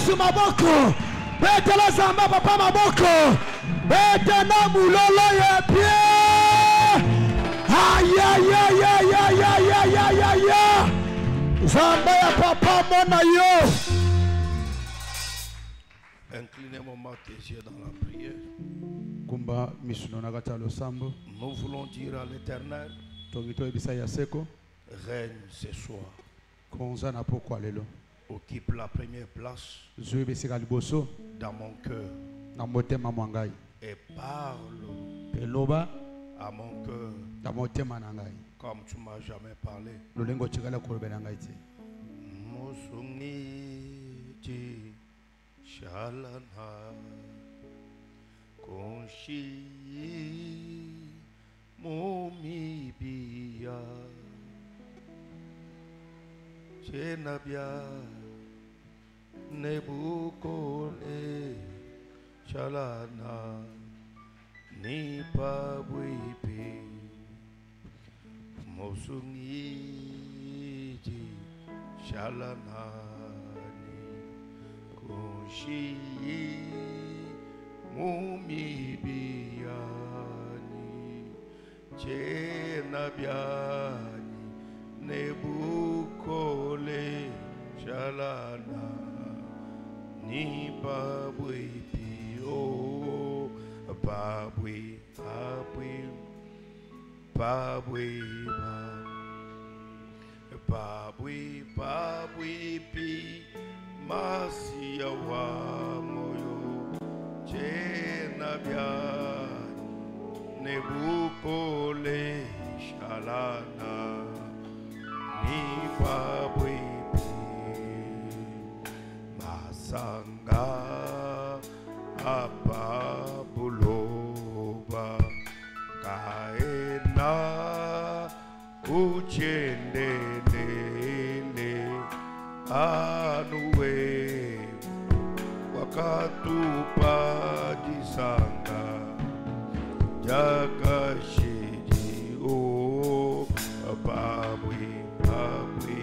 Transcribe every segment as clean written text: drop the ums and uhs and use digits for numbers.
Yesu maboko. Betela zamba papa maboko. Betena mulolo ye pie. Aïe aïe aïe aïe aïe aïe aïe aïe aïe. Zamba ya papa mona yo. Inclinez-moi tes yeux dans la prière. Nous voulons dire à l'Éternel, règne ce soir. Occupe la première place dans mon cœur. Et parle à mon cœur comme tu m'as jamais parlé. Mosungi Shalana Konshi Momibia Chenabia Nebukole Shalana Nipa Wipi Mosungi Shalana Konshi Mumibiani Chenabiani Nebukole Shalana Ni Babwi Pio Babwi Babwi Babwi Babwi Babwi Pi Masia wa moyo Chenabia Nebukole Shalana Ni Babwi Masanga Apabuloba Kaena Uchendele Anuwe Wakatupa Disanga Jakashidi O Babwi Babwi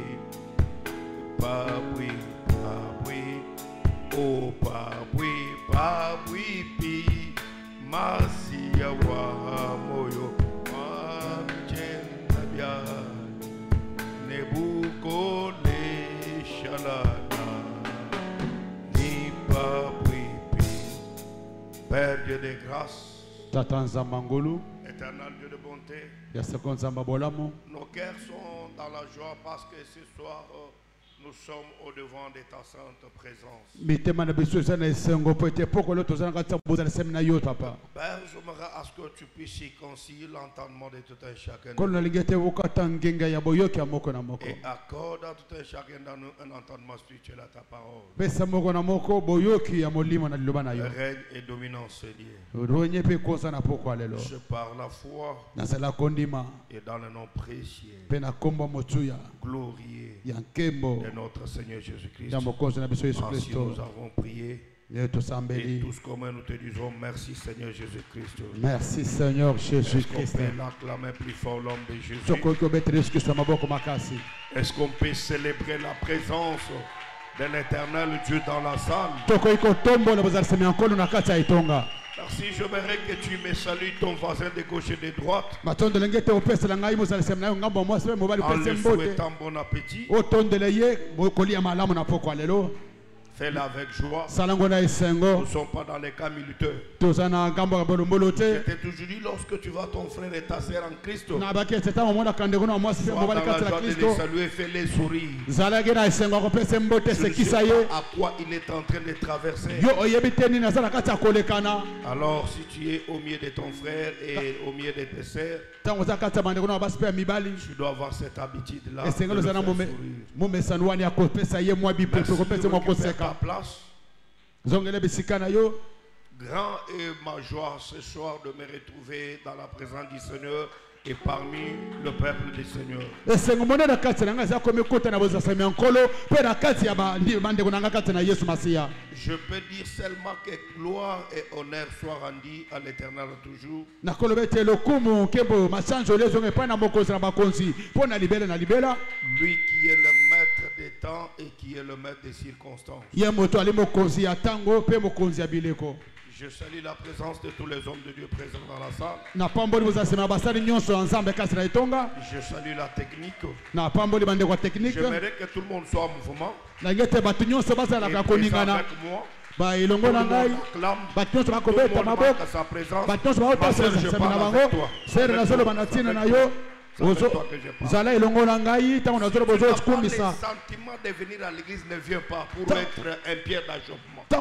Babwi Babwi O Babwi Babwi Pi Masia wa moyo Machenabia Nebukole Shalana Ni Babwi Pi. Père Dieu de grâce, éternel Dieu de bonté, nos cœurs sont dans la joie parce que ce soir nous sommes au devant de ta sainte présence. Père, j'aimerais à ce que tu puisses circoncire l'entendement de tout un chacun et accorde à tout un chacun dans nous un entendement spirituel à ta parole. Règne et dominance, Seigneur. Je parle la foi et dans le nom précieux, glorieux de notre Seigneur Jésus-Christ. Ainsi nous avons prié. Et tous comme nous te disons merci Seigneur Jésus-Christ. Merci Seigneur Jésus-Christ. Est-ce qu'on peut l'acclamer plus fort l'homme de Jésus? Est-ce qu'on peut célébrer la présence de l'éternel Dieu dans la salle? Merci, j'aimerais que tu me salues ton voisin de gauche et de droite en lui souhaitant bon appétit. Fais-le avec joie. Nous ne sommes pas dans les cas militaires. Je t'ai toujours dit, lorsque tu vois ton frère et ta sœur en Christ, sois dans la joie de les saluer, fais-les sourire. Je ne sais pas à quoi il est en train de traverser. Alors si tu es au milieu de ton frère et au milieu de tes sœurs, tu dois avoir cette habitude-là de le faire sourire. Place. Grand est ma joie ce soir de me retrouver dans la présence du Seigneur et parmi le peuple du Seigneur. Je peux dire seulement que gloire et honneur soient rendus à l'Éternel toujours. Lui qui est le maître des temps et qui est le maître des circonstances. Je salue la présence de tous les hommes de Dieu présents dans la salle. Je salue la technique. J'aimerais que tout le monde soit en mouvement. Et avec moi. Tout le monde marque sa présence. Ma soeur, je parle avec toi. Les sentiments de venir à l'église ne viennent pas pour être un pierre d'achoppement. Si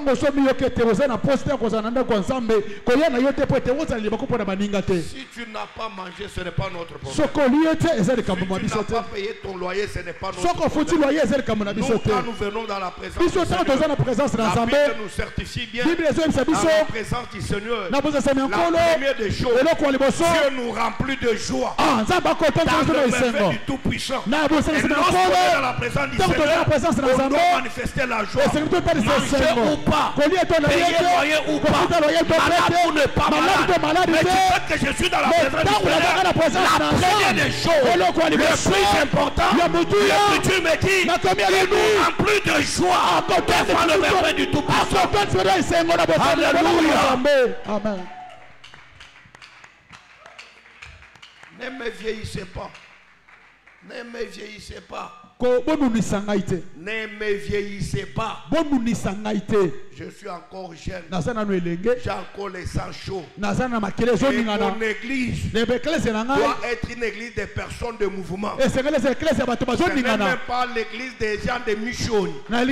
tu n'as pas mangé, ce n'est pas notre problème. Si tu n'as pas payé ton loyer, ce n'est pas notre problème. Nous, quand nous venons dans la présence du Seigneur, la Bible nous certifie bien, dans la présence du Seigneur, la première des choses, Dieu nous remplit de joie. Dans le merveille du Tout-Puissant. Et lorsqu'on est dans la présence du Seigneur, on doit manifester la joie. Manger ou pas, payer loyer ou pas, malade ou ne pas malade. Mais du fait que je suis dans la présence du Seigneur, la première des choses, le plus important, le que tu me dis, il nous remplit de joie devant le merveille du Tout-Puissant. Alléluia. Amen. Ne me vieillissez pas. Ne me vieillissez pas. Ne me vieillissez pas. Je suis encore jeune. J'ai encore les sangs chauds. Et mon église doit être une église des personnes de mouvement. Ce n'est même pas l'église des gens de mission. Ce n'est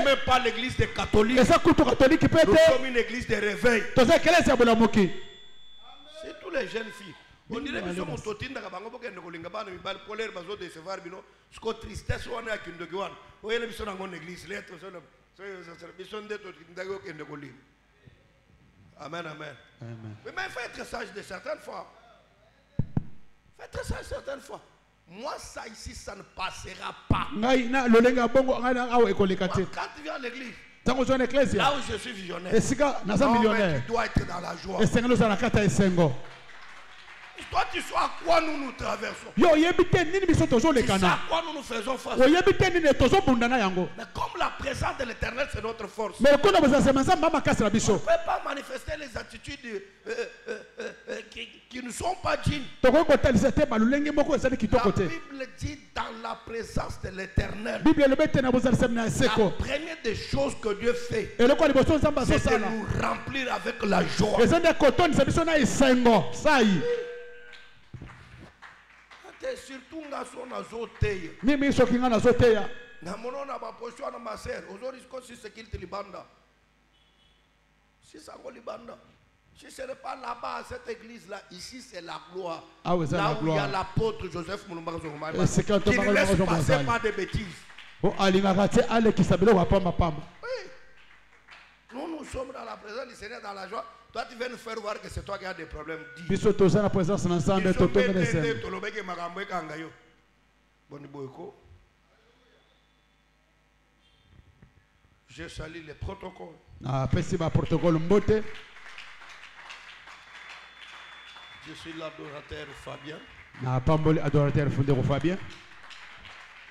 même pas l'église des catholiques. Nous sommes une église de réveil. C'est tous les jeunes filles. On dirait que nous sommes tous les tristesse. Amen, amen. Mais faites sage de certaines fois. Faites sage certaines fois. Moi, ça ici, ça ne passera pas. Moi, quand tu viens à l'église, là où je suis visionnaire, non, mais tu dois être dans la joie. Toi, tu sais à quoi nous traversons. Tu sais à quoi nous faisons face. Mais comme la présence de l'Éternel, c'est notre force. On ne peut pas manifester les attitudes qui ne sont pas dignes. La Bible dit dans la présence de l'Éternel, la première des choses que Dieu fait, c'est de nous remplir avec la joie. Surtout ngaso nazoteya. Mimi sokinga nazoteya. Na monona ba position na maser. Aujourd'hui si c'est qu'il te libanda. Si ça go libanda. Si ce n'est pas là-bas à cette église là, ici c'est la gloire. Là où il y a l'apôtre Joseph Mulumba Zongoma. Qui ne laisse passer pas de bêtises. Oh alinga kati ale kisabelo wa pamba pamba. Nous sommes dans la présence du Seigneur dans la joie. Toi, tu viens nous faire voir que c'est toi qui as des problèmes. Dis. Je salue les protocoles. Je suis l'adorateur Fabien.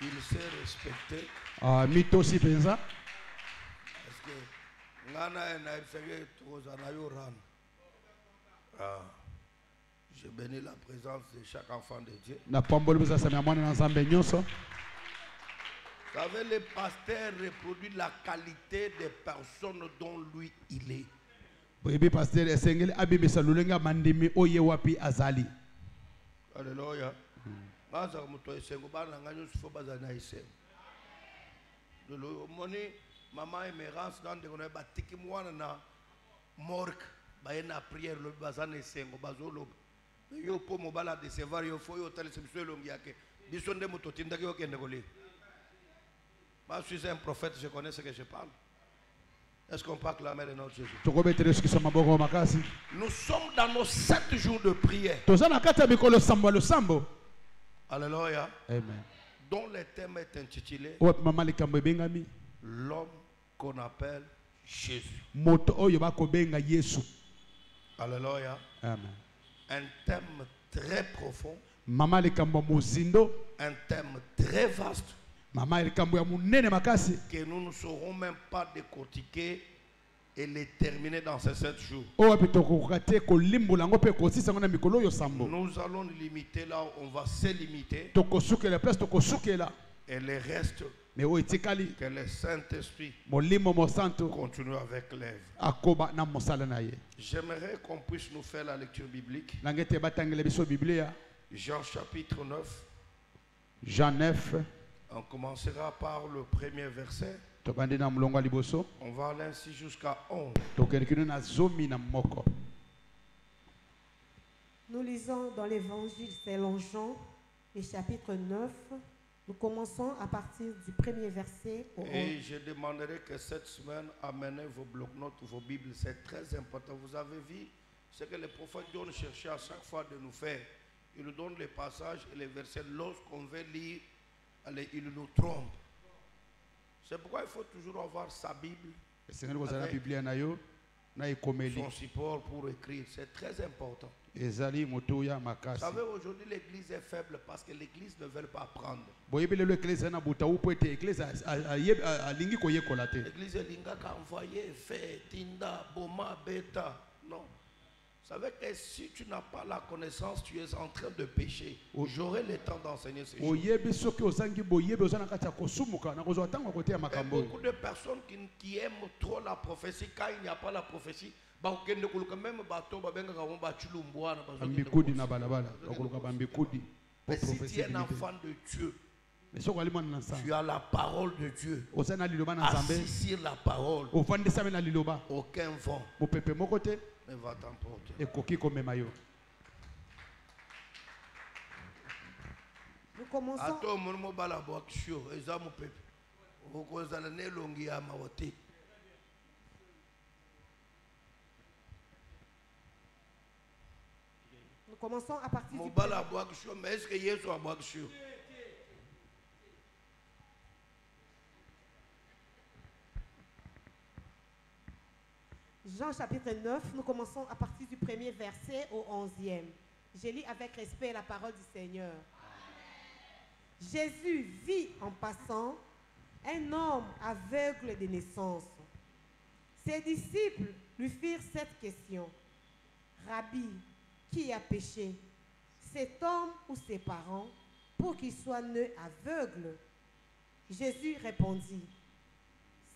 Il s'est respecté. Je bénis la présence de chaque enfant de Dieu. Vous savez, le pasteur reproduit la qualité des personnes dont lui il est. Alléluia. Maman Emerance dans des batiki mwana na morgue ba na prière le bazane sengo bazolo yo po mobala de sevar yo fo yo tali semso longi yake biso nde mototinda ki okende koli. Moi je suis un prophète, je connais ce que je parle. Est-ce qu'on peut acclamer le nom de Jésus? Nous sommes dans nos 7 jours de prière. Alléluia. Amen. Dont le thème est intitulé l'homme qu'on appelle Jésus. Alléluia. Amen. Un thème très profond. Un thème très vaste. que nous ne saurons même pas décortiquer et les terminer dans ces 7 jours. Nous allons limiter là où on va se limiter. Et les restes, que le Saint-Esprit continue avec l'œuvre. J'aimerais qu'on puisse nous faire la lecture biblique. Jean chapitre 9. Jean 9. On commencera par le premier verset. On va aller ainsi jusqu'à 11. Nous lisons dans l'évangile selon Jean, le chapitre 9. Nous commençons à partir du premier verset au 11. Et je demanderai que cette semaine, amenez vos blocs-notes, vos Bibles. C'est très important. Vous avez vu ce que le prophète John cherchait à chaque fois de nous faire. Il nous donne les passages et les versets. Lorsqu'on veut lire, il nous trompe. C'est pourquoi il faut toujours avoir sa Bible, son support pour écrire. C'est très important. Vous savez, aujourd'hui l'église est faible parce que l'église ne veut pas apprendre. L'église est lingaka envoyé, fait, tinda, boma, beta. Non. Vous savez que si tu n'as pas la connaissance, tu es en train de pécher. J'aurai le temps d'enseigner ces choses. Beaucoup de personnes qui aiment trop la prophétie, quand il n'y a pas la prophétie, mais si tu es un enfant de Dieu, tu as la parole de Dieu. Assis sur la parole, aucun vent ne va t'emporter. Nous commençons. Nous commençons à partir du Jean chapitre 9, nous commençons à partir du premier verset au 11e. Je lis avec respect la parole du Seigneur. Jésus vit en passant un homme aveugle de naissance. Ses disciples lui firent cette question. Rabbi, qui a péché, cet homme ou ses parents, pour qu'il soit né aveugle? Jésus répondit,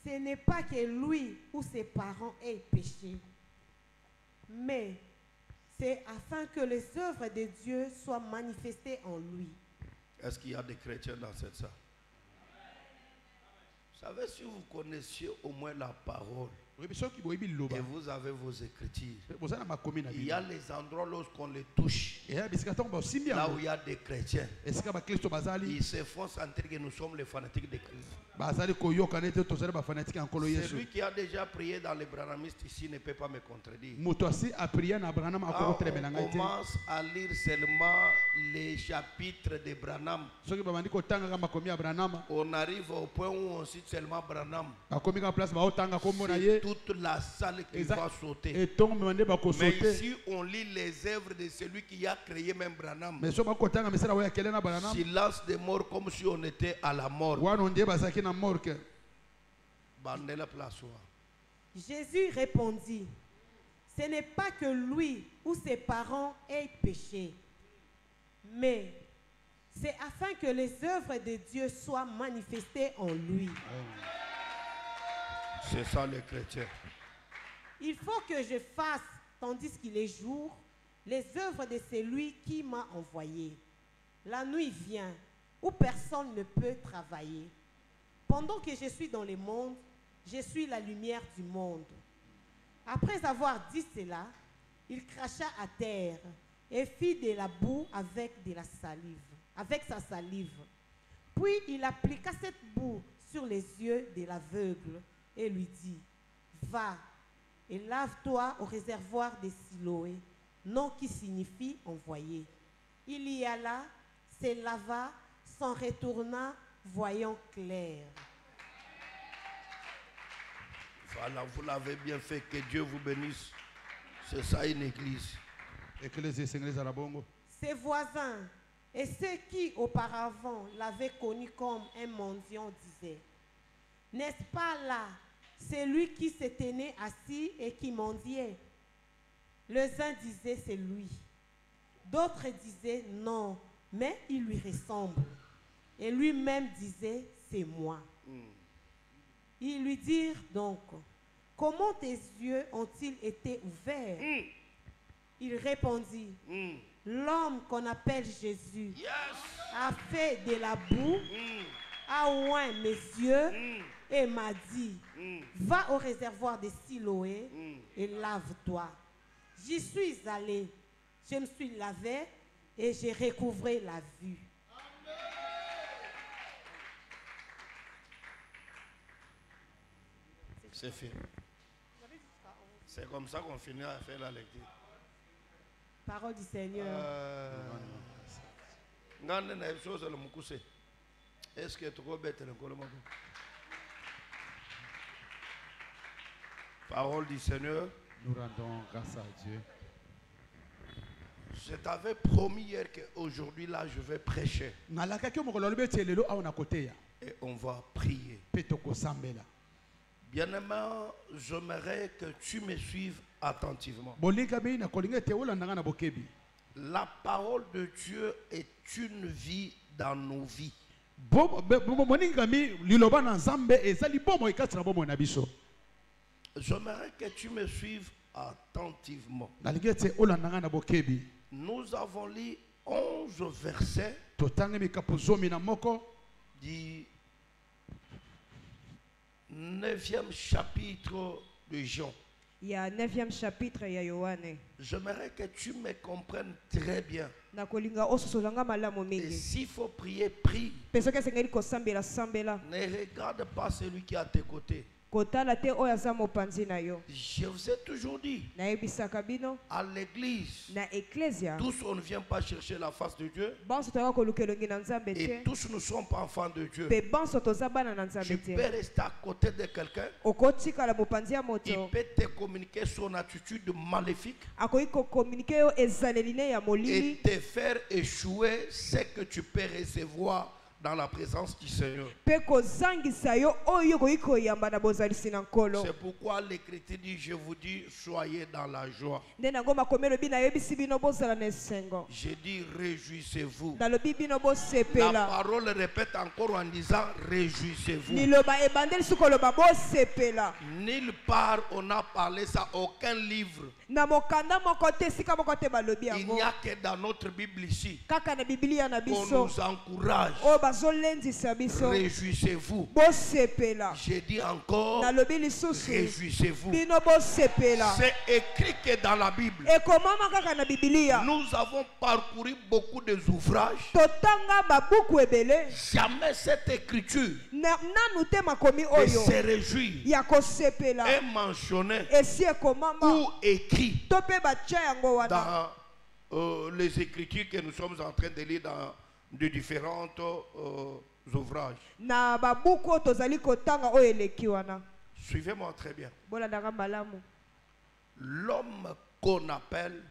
ce n'est pas que lui ou ses parents aient péché, mais c'est afin que les œuvres de Dieu soient manifestées en lui. Est-ce qu'il y a des chrétiens dans cette salle? Vous savez, si vous connaissiez au moins la parole, et vous avez vos écritures, il y a les endroits lorsqu'on les touche, là où il y a des chrétiens, ils se font sentir que nous sommes les fanatiques de Christ. Celui qui a déjà prié dans les branhamistes ici ne peut pas me contredire. On commence à lire seulement les chapitres de Branham. On arrive au point où on cite seulement Branham. Toute la salle qui va sauter. Mais ici, on lit les œuvres de celui qui a créé même Branham. Silence des morts comme si on était à la mort. Jésus répondit, ce n'est pas que lui ou ses parents aient péché, mais c'est afin que les œuvres de Dieu soient manifestées en lui. C'est ça les chrétiens. Il faut que je fasse, tandis qu'il est jour, les œuvres de celui qui m'a envoyé. La nuit vient où personne ne peut travailler. Pendant que je suis dans le monde, je suis la lumière du monde. Après avoir dit cela, il cracha à terre et fit de la boue avec sa salive. Puis il appliqua cette boue sur les yeux de l'aveugle et lui dit, va et lave-toi au réservoir de Siloé, nom qui signifie envoyé. Il y alla, se lava, s'en retourna, voyant clair. Voilà, vous l'avez bien fait, que Dieu vous bénisse. C'est ça une église. Ses voisins Et ceux qui auparavant l'avaient connu comme un mendiant disaient, n'est-ce pas là celui qui se tenait assis et qui mendiait? Les uns disaient, c'est lui. D'autres disaient, non, mais il lui ressemble. Et lui-même disait, c'est moi. Ils lui dirent donc, comment tes yeux ont-ils été ouverts? Il répondit, l'homme qu'on appelle Jésus a fait de la boue, a oint mes yeux et m'a dit, va au réservoir de Siloé et lave-toi. J'y suis allé, je me suis lavé et j'ai recouvré la vue. C'est fini. C'est comme ça qu'on finit à faire la lecture. Parole du Seigneur. Est-ce que tu trop bête le Parole du Seigneur. Nous rendons grâce à Dieu. Je t'avais promis hier qu'aujourd'hui là je vais prêcher. Et on va prier. Bien-aimé, j'aimerais que tu me suives attentivement. La parole de Dieu est une vie dans nos vies. J'aimerais que tu me suives attentivement. Nous avons lu 11 versets du 9e chapitre de Jean. Il y a 9e chapitre ya Yohane. J'aimerais que tu me comprennes très bien. Et s'il faut prier, prie. Ne regarde pas celui qui est à tes côtés. Je vous ai toujours dit, à l'église, tous on ne vient pas chercher la face de Dieu, et tous nous sommes pas enfants de Dieu. Tu peux rester à côté de quelqu'un, il peut te communiquer son attitude maléfique et te faire échouer ce que tu peux recevoir dans la présence du Seigneur. C'est pourquoi l'Écriture dit, je vous dis, soyez dans la joie. J'ai dit, réjouissez-vous. La parole répète encore en disant, réjouissez-vous. Nulle part on n'a parlé ça, aucun livre. Il n'y a que dans notre Bible ici qu'on nous encourage. Réjouissez-vous. J'ai dit encore, réjouissez-vous. C'est écrit que dans la Bible, nous avons parcouru beaucoup d'ouvrages. Jamais cette écriture et se réjouit est mentionnée ou écrit dans les écritures que nous sommes en train de lire dans de différents ouvrages. Suivez-moi très bien. L'homme qu'on appelle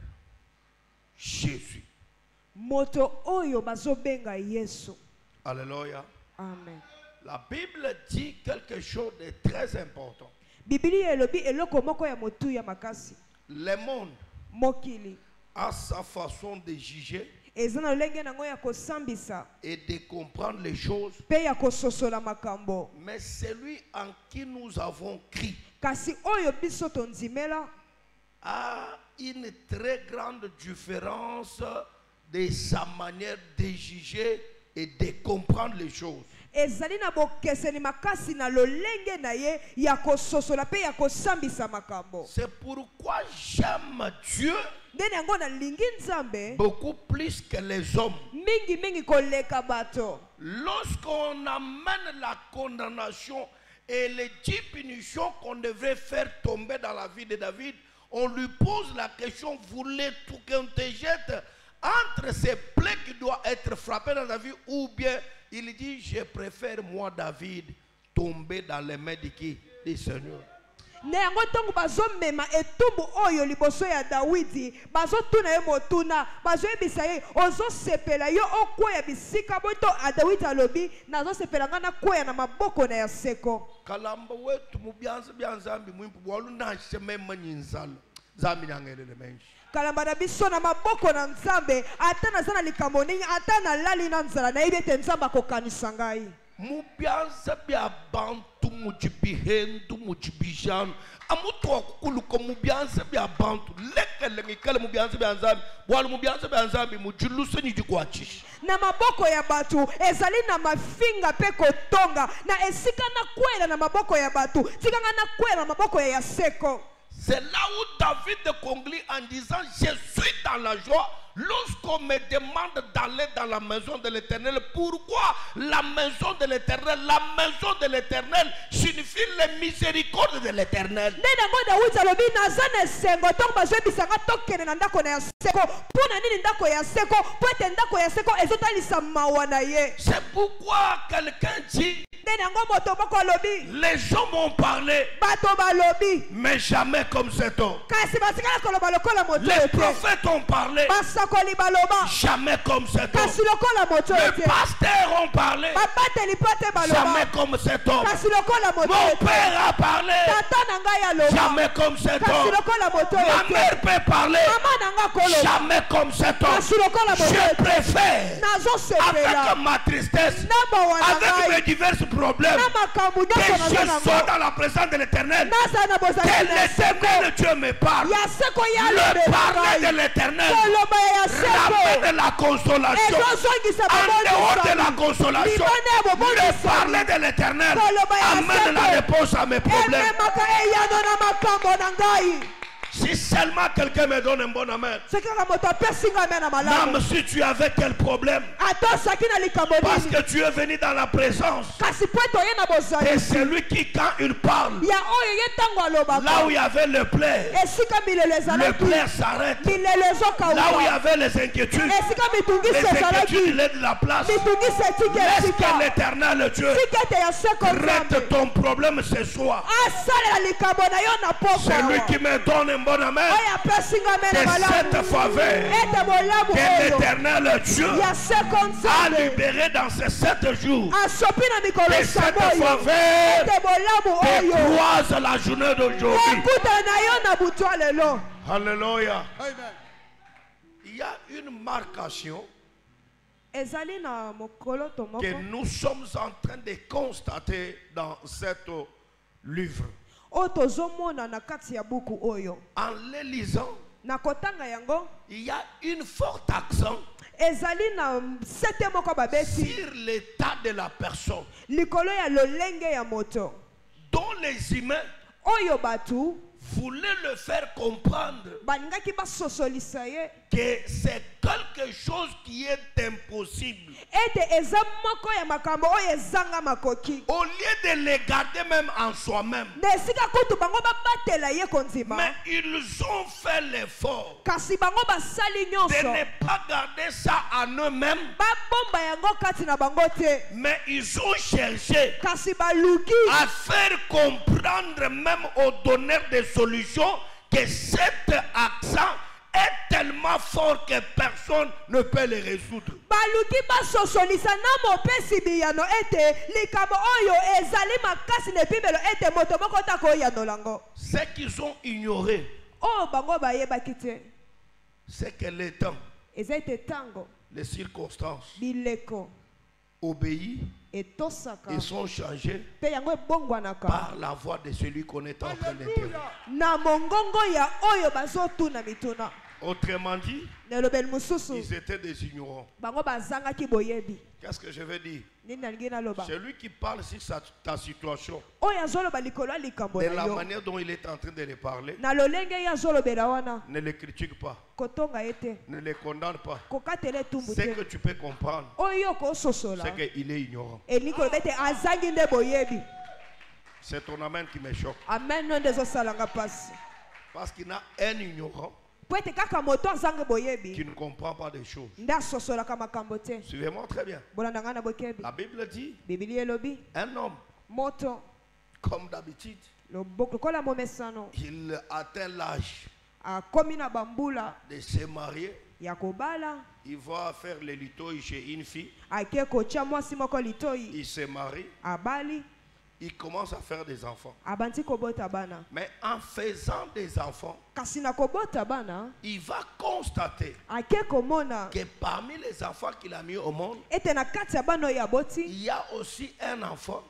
Jésus. Alléluia. Amen. La Bible dit quelque chose de très important. Le monde a sa façon de juger et de comprendre les choses. Mais celui en qui nous avons cru a une très grande différence de sa manière de juger et de comprendre les choses. C'est pourquoi j'aime Dieu beaucoup plus que les hommes. Lorsqu'on amène la condamnation et les 10 punitions qu'on devrait faire tomber dans la vie de David, on lui pose la question, voulez tout qu'on te jette entre ces plaies qui doivent être frappées dans la vie, ou bien il dit, je préfère moi David tomber dans les mains de qui? Du Seigneur. Neango tongo bazomema etumbu oyo liboso ya Dawidi bazotuna ye motuna bazoyebisa ozo sepela yo okoya bisika boto a Dawidi alobi nazo sepela ngana koya na maboko na ya seko kalamba wetu mubyanza byanzambi mwimpu bwalu na shemema nyinzalo zambi nyangelele menshi kalamba na biso na maboko na Nzambe ata nazana likambo ningi ata na lali na nzala na yebete Nzamba kokanisa ngai mubyanza bya bantu mujibihendu mujibijanu amutu wakuluko mubyanza bya bantu lekele ngikele mubyanza bya nzambi bwalu mubyanza bya nzambi mujiluse nyijikwachisha na maboko ya batu ezali na mafinga pe kotonga na esika na kwela na maboko ya batu tikanga na kwela na maboko ya seko. C'est là où David conclut en disant je suis dans la joie lorsqu'on me demande d'aller dans la maison de l'Éternel. Pourquoi la maison de l'Éternel? La maison de l'Éternel signifie les miséricordes de l'Éternel. C'est pourquoi quelqu'un dit les gens m'ont parlé mais jamais comme cet homme. Les prophètes ont parlé jamais comme cet homme. Les pasteurs ont parlé jamais comme cet homme. Mon père a parlé jamais comme cet homme. Ma mère peut parler jamais comme cet homme. Je préfère avec ma tristesse, avec mes divers problèmes, que je sois dans la présence de l'Éternel. Que l'Éternel Dieu me parle. Le parler de l'Éternel ramène la consolation. En dehors de la consolation, le parler de l'Éternel amène la réponse à mes problèmes. Si seulement quelqu'un me donne un bon amen. Même si tu avais quel problème. Parce que tu es venu dans la présence. Et celui qui quand il parle, là où il y avait le plaie, le plaie s'arrête. Là où il y avait les inquiétudes, il est de la place. Laisse que l'Éternel Dieu traite ton problème ce soir. Celui qui me donne un bon amen, que cette faveur que l'Éternel Dieu a libéré dans ces 7 jours, que cette faveur te croise la journée d'aujourd'hui. Alléluia. Il y a une marcation que nous sommes en train de constater dans cet livre. En les lisant, il y a une forte accent sur l'état de la personne, dont les humains voulaient le faire comprendre que c'est quelque chose qui est impossible. Au lieu de les garder même en soi-même, mais ils ont fait l'effort de ne pas garder ça en eux-mêmes, mais ils ont cherché à faire comprendre même aux donneurs de solutions que cet accent est tellement fort que personne ne peut le résoudre. Ce qu'ils ont ignoré, c'est que le temps, les circonstances obéissent et sont changés par la voix de celui qu'on est en train d'intégrer. Autrement dit, ils étaient des ignorants. Qu'est-ce que je veux dire? Celui qui parle sur ta situation, de la manière dont il est en train de le parler, ne le critique pas, ne le condamne pas. Ce que tu peux comprendre, c'est qu'il est ignorant. C'est ton amen qui me choque. Parce qu'il y a un ignorant qui ne comprend pas des choses. Suivez-moi très bien. La Bible dit un homme, comme d'habitude, il atteint l'âge de se marier. Il va faire le litoï chez une fille. Il se marie. Il commence à faire des enfants. Mais en faisant des enfants, il va constater que parmi les enfants qu'il a mis au monde, il y a aussi un enfant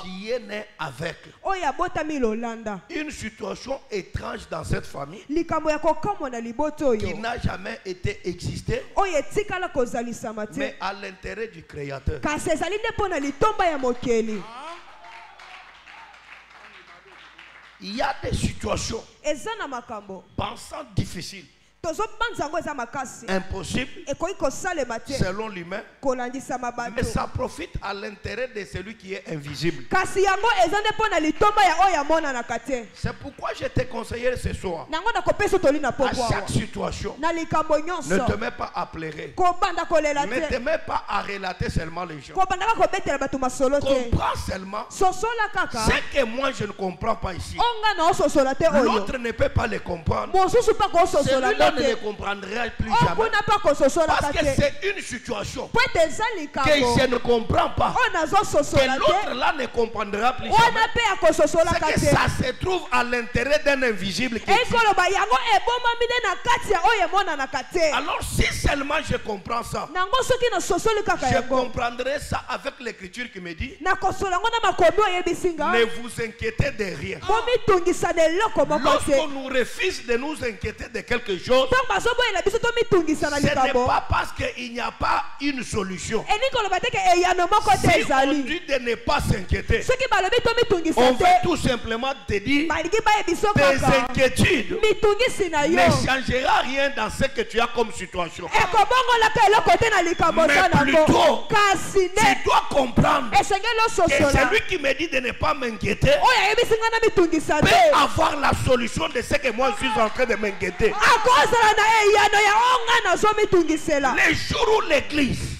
qui est né avec. Une situation étrange dans cette famille qui n'a jamais été existée, mais à l'intérêt du Créateur. Il y a des situations pensant difficiles, impossible selon l'humain, mais ça profite à l'intérêt de celui qui est invisible. C'est pourquoi je t'ai conseillé ce soir, à chaque situation, ne te mets pas à pleurer, ne te mets pas à relater seulement les gens. Comprends seulement ce que moi je ne comprends pas ici. L'autre ne peut pas le comprendre. Celui-là ne le comprendra plus jamais. Parce que c'est une situation que je ne comprends pas, que l'autre là ne comprendra plus jamais. C'est que ça se trouve à l'intérêt d'un invisible qui existe. Alors si seulement je comprends ça, je comprendrai ça avec l'écriture qui me dit: ne vous inquiétez de rien. Lorsqu'on nous refuse de nous inquiéter de quelque chose, ce n'est pas parce qu'il n'y a pas une solution. Si on dit de ne pas s'inquiéter, on veut tout simplement te dire tes inquiétudes ne changera rien dans ce que tu as comme situation. Mais plutôt, tu dois comprendre que celui qui me dit de ne pas m'inquiéter peut avoir la solution de ce que moi je suis en train de m'inquiéter. Les jours où l'église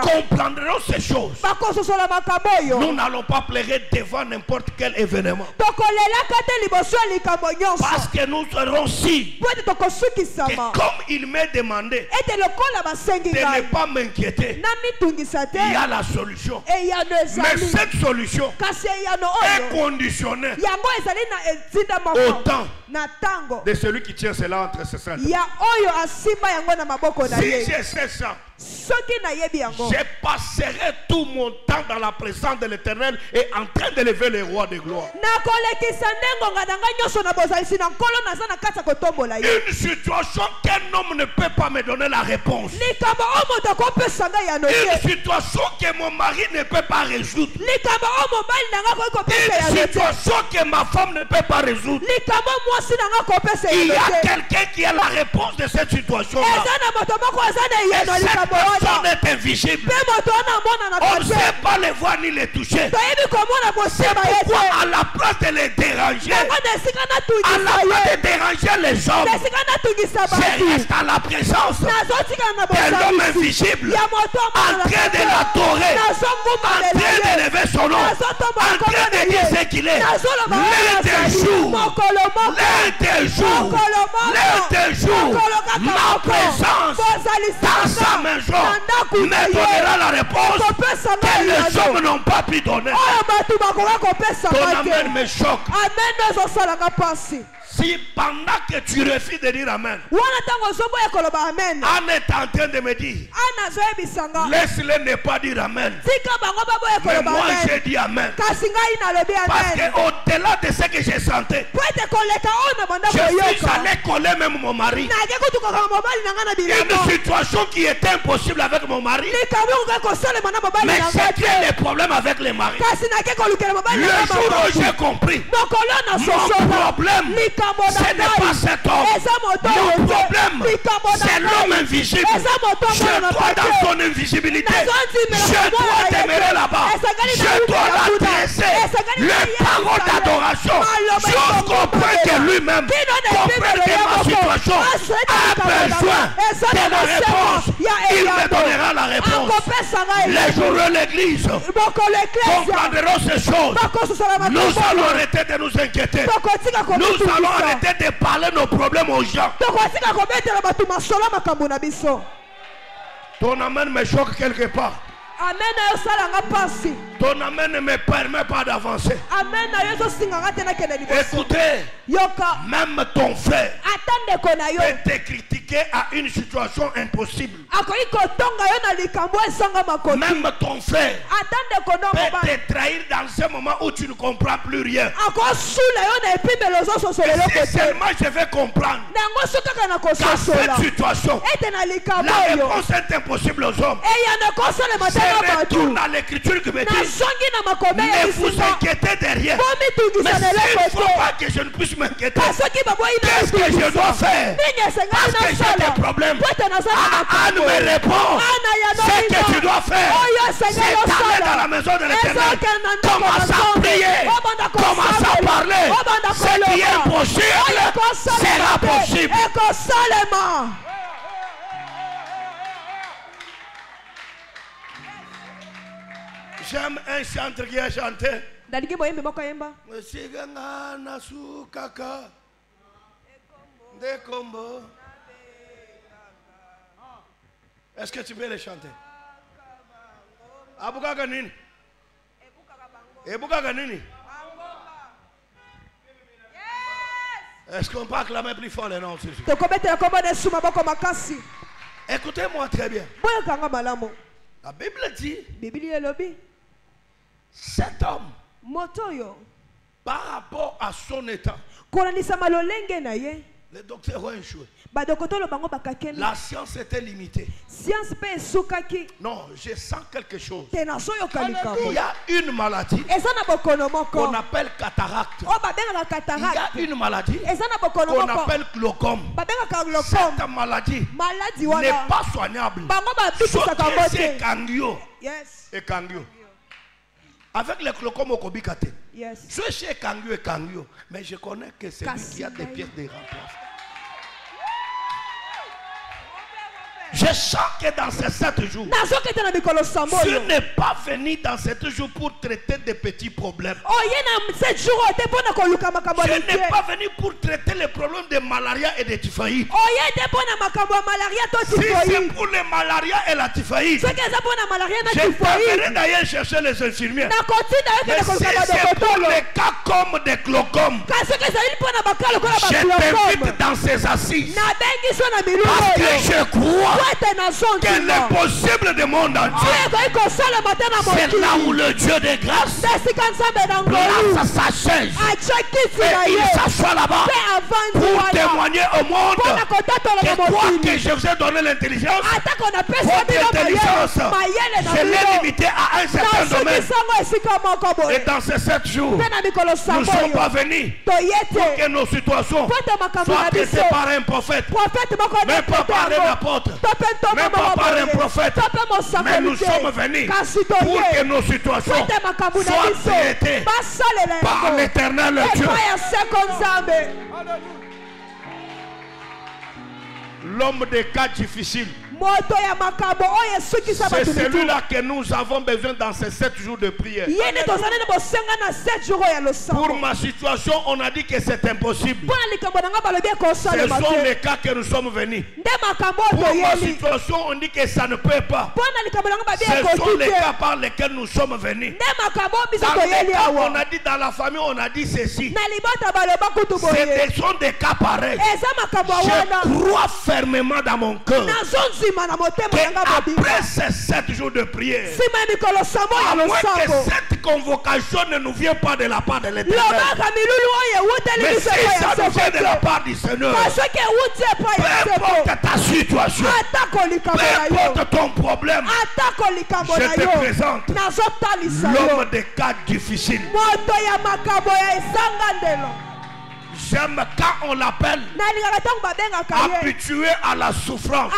comprendront ces choses, nous n'allons pas pleurer devant n'importe quel événement, parce que nous serons si que comme il m'a demandé de ne pas m'inquiéter, il y a la solution. Mais cette solution est conditionnée au temps de celui qui tient cela entre ses seins. Si je sais ça, je passerai tout mon temps dans la présence de l'Éternel et en train d'élever les rois de gloire. Une situation qu'un homme ne peut pas me donner la réponse. Une situation que mon mari ne peut pas résoudre. Une situation que ma femme ne peut pas résoudre. Il y a quelqu'un qui a la réponse de cette situation-là. Cette personne est invisible. On ne sait pas les voir ni les toucher. C'est pourquoi à la place de les déranger, à la place de déranger les hommes, je reste à la présence de l'homme invisible, en train de l'adorer, en train d'élever son nom, en train de dire ce qu'il est. L'un des jours, ma présence dans sa maison me donnera la réponse que les hommes n'ont pas pu donner. Ton amen me choque. Si pendant que tu refuses de dire Amen, Anne est en train de me dire, laisse-le ne pas dire Amen, mais moi j'ai dit Amen, parce qu'au-delà de ce que j'ai senti, je suis allé coller même mon mari. Une situation qui était impossible avec mon mari, mais j'ai créé des problèmes avec les maris. Le jour où j'ai compris, mon problème, ce n'est pas cet homme. Mon problème, c'est l'homme invisible. Je dois dans son invisibilité. Je dois demeurer là-bas. Je dois l'adresser. Les paroles d'adoration. situation jusqu'au point que lui-même comprenne que ma situation a besoin de la réponse. Il me donnera la réponse. Les jours de l'église comprendront ces choses. Nous allons arrêter de nous inquiéter. Nous allons arrêter de parler nos problèmes aux gens. Ton amen me choque quelque part. Ton amen ne me permet pas d'avancer. Écoutez, même ton frère peut te critiquer à une situation impossible. Même ton frère peut te trahir dans ce moment où tu ne comprends plus rien. Et si seulement je vais comprendre dans cette situation, la réponse est impossible aux hommes. Je retourne à l'écriture qui me dit ne vous inquiétez de rien. Mais s'il ne faut pas que je ne puisse m'inquiéter, qu'est-ce que je dois faire? Parce que j'ai des problèmes. Anne me répond, ce que tu dois faire, c'est d'aller dans la maison de l'Éternel, commence à prier, commence à parler. Ce qui est impossible sera possible. J'aime un chanteur qui a chanté. Est-ce que tu peux les chanter? Est-ce qu'on peut acclamer plus fort les noms? Écoutez-moi très bien. La Bible dit cet homme, par rapport à son état, les docteurs ont échoué. La science était limitée. Non, je sens quelque chose. Il y a une maladie qu'on appelle cataracte. Il y a une maladie qu'on appelle glaucome. Cette maladie n'est pas soignable. C'est Kangyo. Et Kangyo. Avec le glaucome au Kobikate. Je sais Kangyo et Kangyo. Mais je connais que c'est lui qui a des pièces de remplacement. Je sens que dans ces 7 jours, tu n'es pas venu dans ces 7 jours pour traiter des petits problèmes. Tu n'es pas venu pour traiter les problèmes de malaria et de typhoïde. Si c'est pour les malaria et la typhoïde, je t'enverrai d'ailleurs chercher les infirmières. Mais si c'est pour les cas comme des glaucomes, je t'invite dans ces assises. Parce que je crois que l'impossible du monde entier, c'est là où le Dieu de grâce place sa chaise et il s'assoit là-bas pour témoigner au monde que toi que je vous ai donné l'intelligence, votre intelligence, je l'ai limité à un certain domaine. Et dans ces 7 jours, nous ne sommes pas venus pour que nos situations soient traitées par un prophète, même pas par un apôtre, même pas par un prophète, mais nous sommes venus pour que nos situations soient traitées par l'Éternel Dieu. L'homme des cas difficiles, c'est celui-là que nous avons besoin dans ces 7 jours de prière. Pour ma situation, on a dit que c'est impossible. Ce sont les cas que nous sommes venus. Pour ma situation, on dit que ça ne peut pas. Ce sont les cas par lesquels nous sommes venus. Dans les cas, on a dit dans la famille, on a dit ceci. Ce sont des cas pareils. Je crois fermement dans mon cœur après ces 7 jours de prière, à moins que cette convocation ne nous vienne pas de la part de l'Éternel, mais si ça nous vient de la part du Seigneur, peu importe ta situation, peu importe ton problème, je te présente l'homme des cas difficiles. J'aime quand on l'appelle habitué à la souffrance.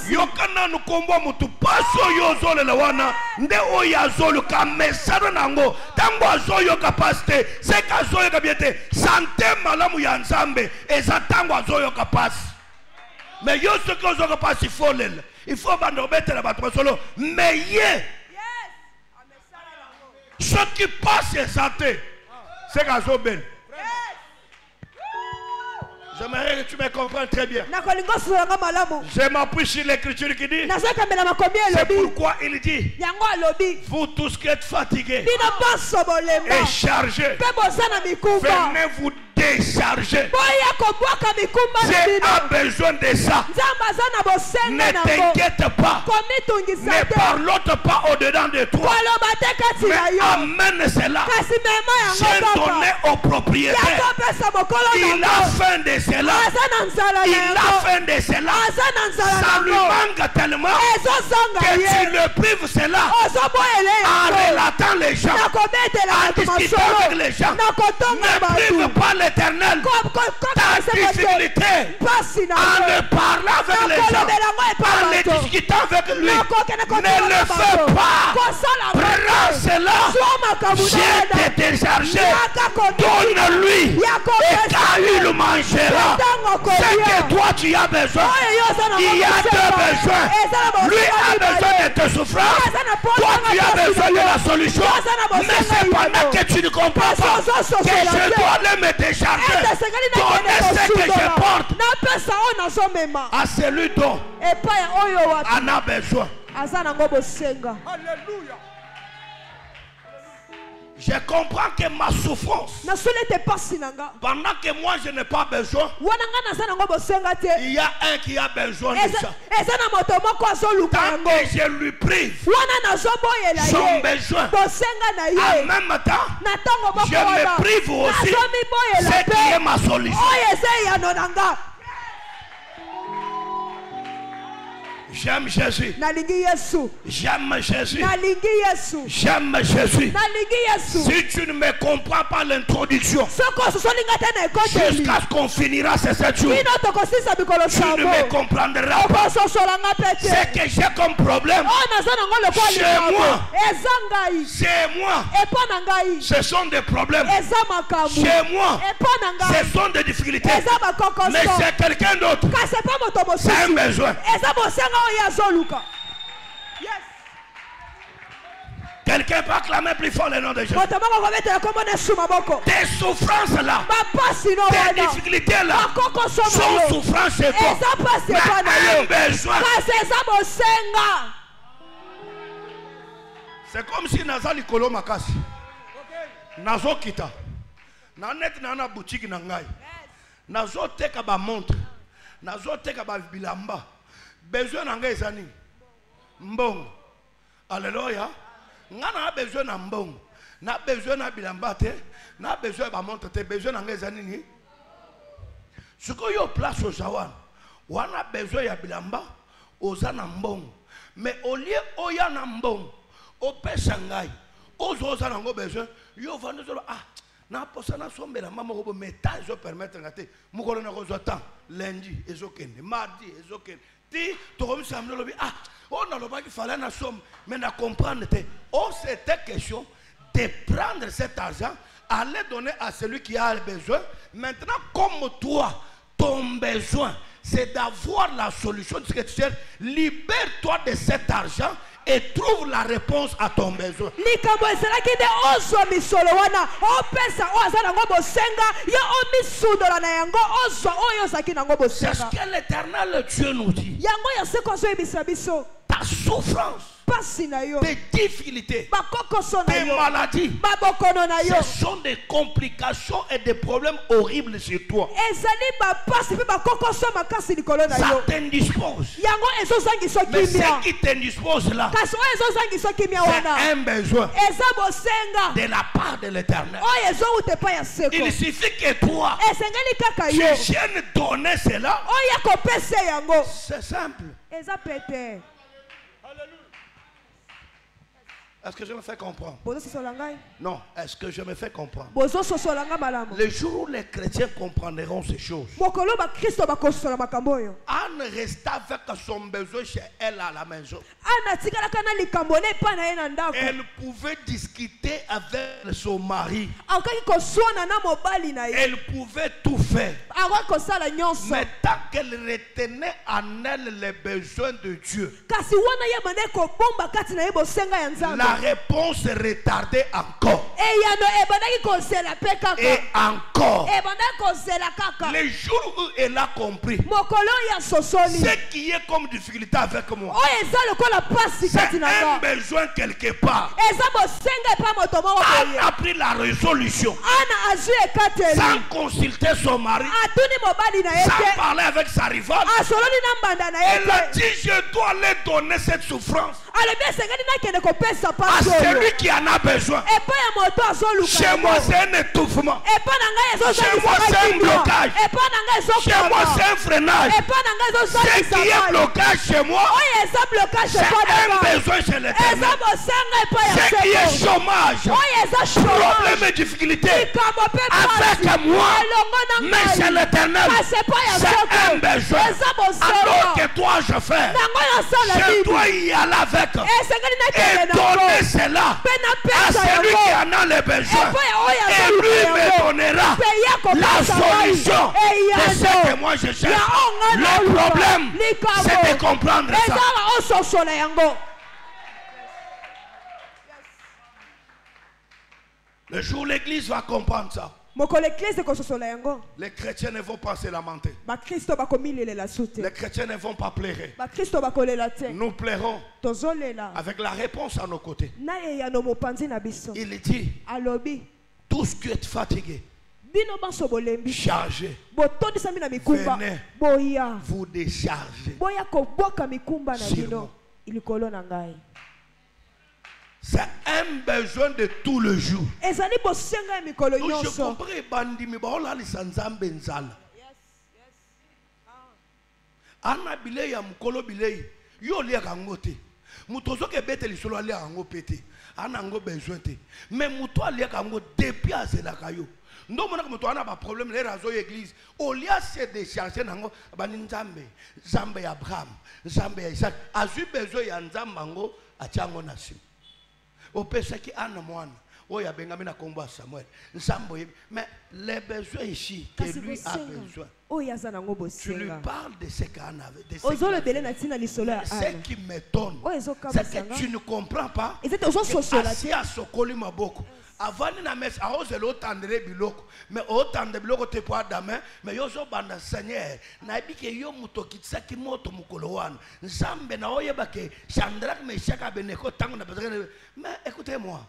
Yokana nukombo mutu paso yozole la wana nde oyazolu kamesana nango tango azoyo capacité c'est kazoyo kabiete santé malamu ya nzambe eza tango azoyo capacité mais yo ce que ozoyo capacité il faut bando mettre la bato solo mais ye ce qui passe est santé c'est kazobel. J'aimerais que tu me comprennes très bien. Je m'appuie sur l'écriture qui dit. C'est pourquoi il dit. Vous tous qui êtes fatigués et chargés, venez vous décharger. J'ai besoin de ça. Ne t'inquiète pas. Ne parlote pas au-dedans de toi. Mais amène cela. J'ai donné au propriétaire. Il a faim de cela. Il a faim de cela. Ça lui manque tellement que tu le prives cela en relatant les gens, en discutant avec les gens. Ne prive pas l'Éternel ta difficulté en le parlant avec les gens, en le discutant avec lui. Ne le fais pas. Prends cela. J'ai été déchargé. Donne-lui et quand il le mangera, c'est que toi tu as besoin. Il a deux besoins. Lui a besoin de tes souffrances. Toi tu as besoin de la solution. Mais c'est pendant que tu ne comprends pas que je dois le me décharger. Donner ce que je porte à celui dont on a besoin. Alléluia. Je comprends que ma souffrance, pendant que moi je n'ai pas besoin, il y a un qui a besoin de ça. Tant que je lui prive son besoin, en même temps, je me prive aussi ce qui est ma solution. J'aime Jésus. J'aime Jésus. J'aime Jésus. Si tu ne me comprends pas l'introduction, jusqu'à ce qu'on finira ces 7 jours, tu ne me comprendras pas. C'est que j'ai comme problème chez moi, ce sont des problèmes. Chez moi, ce sont des difficultés. Mais c'est quelqu'un d'autre. C'est un besoin. Quelqu'un peut acclamer plus fort le nom de Jésus. Tes souffrances là, tes difficultés là, sont souffrances chez toi. Mais un besoin. C'est comme si Naza Likolo Makasi, Nazo Kita, Nanet Nana boutique Nangai, Nazo Teka ba montre, Nazo Teka ba bilamba. Besoin d'engrais zani mbongo. Alléluia. Ngana a besoin de mbongo. Na besoin de bilamba te. Na besoin de montre te. Besoin d'engrais zani ni. Ce que yo place au Jawan. On a besoin de bilamba. Ozana mbongo. Mais au lieu oya na mbongo. Au pesangai. Ozo nango besoin. Yo vendre solo ah. Na posana sombe la mama robo meta je permettre ngate. Mukolo na kozo temps lundi ezokende. Mardi ezokende. Ah, on a le droit qu'il fallait na somme, mais na comprendre c'était question de prendre cet argent, aller donner à celui qui a besoin. Maintenant, comme toi, ton besoin, c'est d'avoir la solution de ce que tu cherches. Libère-toi de cet argent et trouve la réponse à ton besoin. C'est ce que l'Éternel Dieu nous dit. Ta souffrance, tes difficultés, tes maladies, ce sont des complications et des problèmes horribles sur toi. Ça t'indispose. Mais ce qui t'indispose là, c'est un besoin de la part de l'Éternel. Il suffit que toi, tu viennes donner cela. C'est simple. Est-ce que je me fais comprendre? Non, est-ce que je me fais comprendre? Le jour où les chrétiens comprendront ces choses, Anne resta avec son besoin chez elle à la maison. Elle pouvait discuter avec son mari. Elle pouvait tout faire. Mais tant qu'elle retenait en elle les besoins de Dieu, la réponse retardait encore. Et encore. Les jours où elle a compris ce qui est comme difficulté avec moi, c'est un besoin quelque part. Anne a pris la résolution sans consulter son mari, sans parler avec sa rivale. Elle a dit: je dois aller donner cette souffrance à celui qui en a besoin. Chez moi c'est un étouffement, chez moi c'est un blocage, chez moi c'est un freinage. Ce qui est blocage chez moi, c'est un besoin chez l'Éternel. Ce qui est chômage, problème et difficulté avec moi, mais chez l'Éternel, c'est un besoin. Alors que toi je fais, je dois y aller avec et donner cela à celui qui en a les besoins, et lui me donnera la solution de ce que moi je cherche. Le problème, c'est de comprendre ça. Le jour où l'église va comprendre ça, les chrétiens ne vont pas se lamenter. Les chrétiens ne vont pas pleurer. Nous pleurons avec la réponse à nos côtés. Il dit: tous qui êtes fatigués, chargés, venez vous décharger sur moi. C'est un besoin de tout le jour. Donc je comprends bandimi baola lisanzambe nzala. Ana bilei ya mukolo bilei yo lia kangote. Mutozo ke bete lisolo alia kango pete. Ana ngo besoin te. Mais muto alia kango depuis azela kayo. Ndo mona ko muto ana ba problème les razo église. Olia se décharger nango bani nzambe. Nzambe ya Abraham, nzambe ya Isaac. Azu besoin ya nzamba ngo achango nasi. Au péché qui a un moine, oh ya bengamina combat Samuel, mais les besoins ici que lui a besoin. Tu lui parles de ce qu'on avait, de ce qui m'étonne, c'est que tu ne comprends pas. Assis à Sokoli Maboko. Avant na messe, à ose l'otandre biloko, mais otandre biloko te poa dame, mais yozo banda Seigneur, na bike yo mutokitsa ki moto mukolowan, nzambe na oyeba ke Chandrak Meshaka Beneko tango na bezene. Mais écoutez-moi,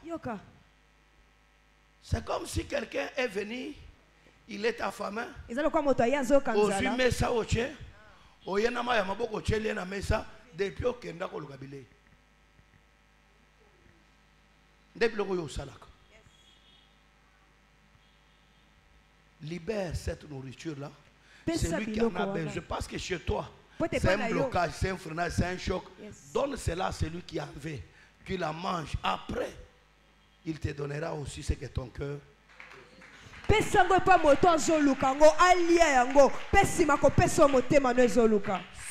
c'est comme si quelqu'un est venu, il est affamé, ozu mesa oche, oyena ma ya maboko chele na mesa, depuis okenda ko lukabile. Depuis loko yo salaka. Libère cette nourriture-là. C'est lui qui en a besoin. Parce que chez toi, c'est un blocage, c'est un freinage, c'est un choc. Donne cela à celui qui en veut, qui la mange. Après, il te donnera aussi ce que ton cœur.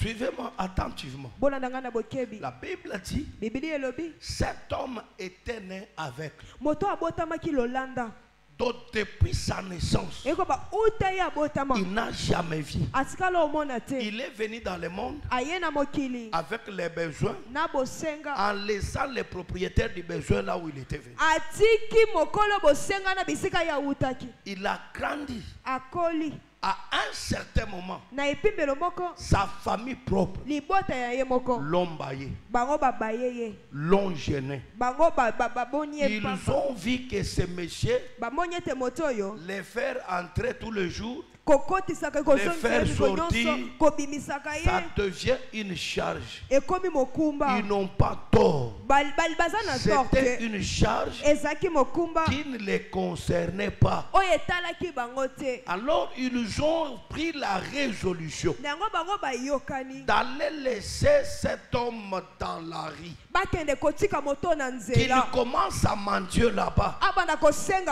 Suivez-moi attentivement. La Bible dit: cet homme était né avec. Donc depuis sa naissance, il n'a jamais vu. Il est venu dans le monde avec les besoins, en laissant les propriétaires du besoin là où il était venu. Il a grandi. À un certain moment, sa famille propre l'ont baillé, l'ont gêné. Ils ont vu que ce monsieur les faire entrer tous les jours les faire sortir, ça devient une charge. Ils n'ont pas tort. C'était une charge qui ne les concernait pas. Alors ils ont pris la résolution d'aller laisser cet homme dans la rue, qu'il commence à mendier là-bas,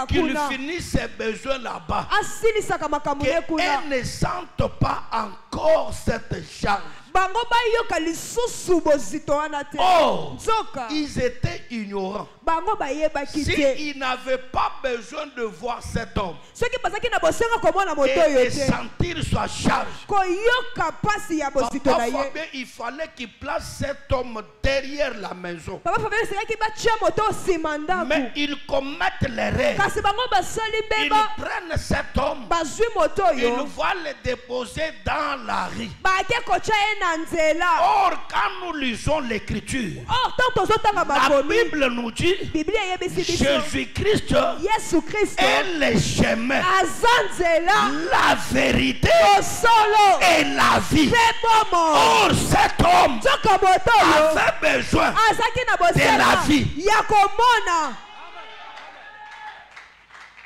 qu'il finisse ses besoins là-bas, qu'elle ne sente pas encore cette charge. Oh, ils étaient ignorants. S'ils n'avaient pas besoin de voir cet homme et de sentir sa charge, parfois il fallait qu'ils placent cet homme derrière la maison. Mais ils commettent l'erreur. Ils prennent cet homme, ils vont le déposer dans la rue. Or, quand nous lisons l'écriture, la Bible nous dit Jésus-Christ est le chemin, la vérité et la vie. Or, cet homme avait besoin de la vie.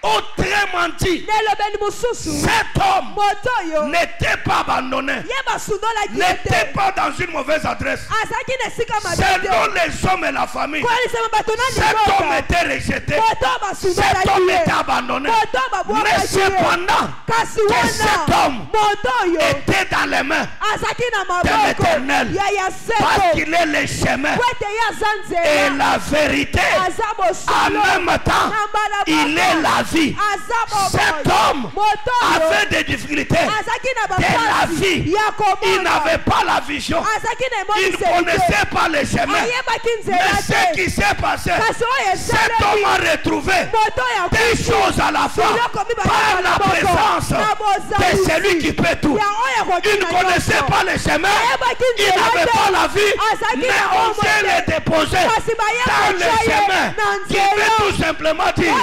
Autrement dit, cet homme n'était pas abandonné, n'était pas dans une mauvaise adresse. Selon les hommes et la famille, cet homme était rejeté, cet homme était abandonné. Mais cependant, que cet homme était dans les mains de l'Éternel, parce qu'il est le chemin et la vérité, en même temps, il est la vie. Cet homme avait des difficultés de la vie. Il n'avait pas la vision. Il ne connaissait pas les chemins. Mais ce qui s'est passé, cet homme a retrouvé des choses à la fois par la présence de celui qui peut tout. Il ne connaissait pas les chemins. Il n'avait pas la vie. Mais on vient le déposer dans les chemins qui veut tout simplement dire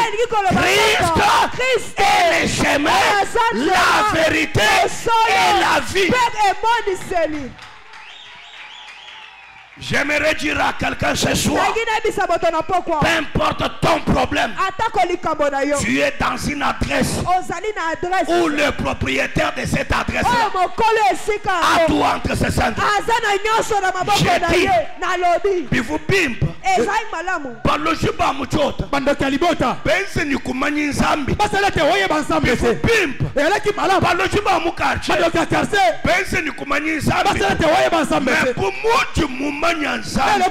Christ est le chemin, la vérité et la vie. J'aimerais dire à quelqu'un ce soir, peu importe ton problème, tu es dans une adresse où le propriétaire de cette adresse a tout entre ses cendres. J'ai dit, bifubimba balojiba muchota benzi ni kumanyi nzambi bifubimba balojiba mukarche benzi ni kumanyi nzambi mepumuji mumanya nzambi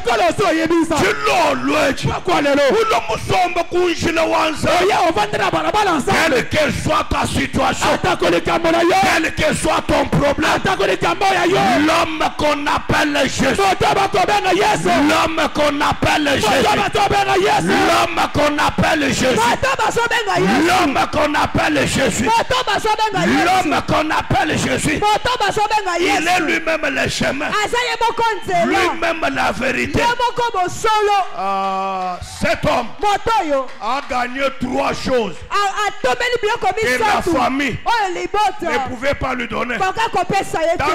chilolweji ulo musomba kunjila wanza quelle que soit ta situation, quel que soit ton problème, l'homme qu'on appelle Jésus, l'homme qu'on appelle Jésus, l'homme qu'on appelle Jésus, l'homme qu'on appelle Jésus, l'homme qu'on appelle Jésus, il est lui-même le chemin, lui-même la vérité. Cet homme a gagné trois choses que la famille ne pouvait pas lui donner. Tant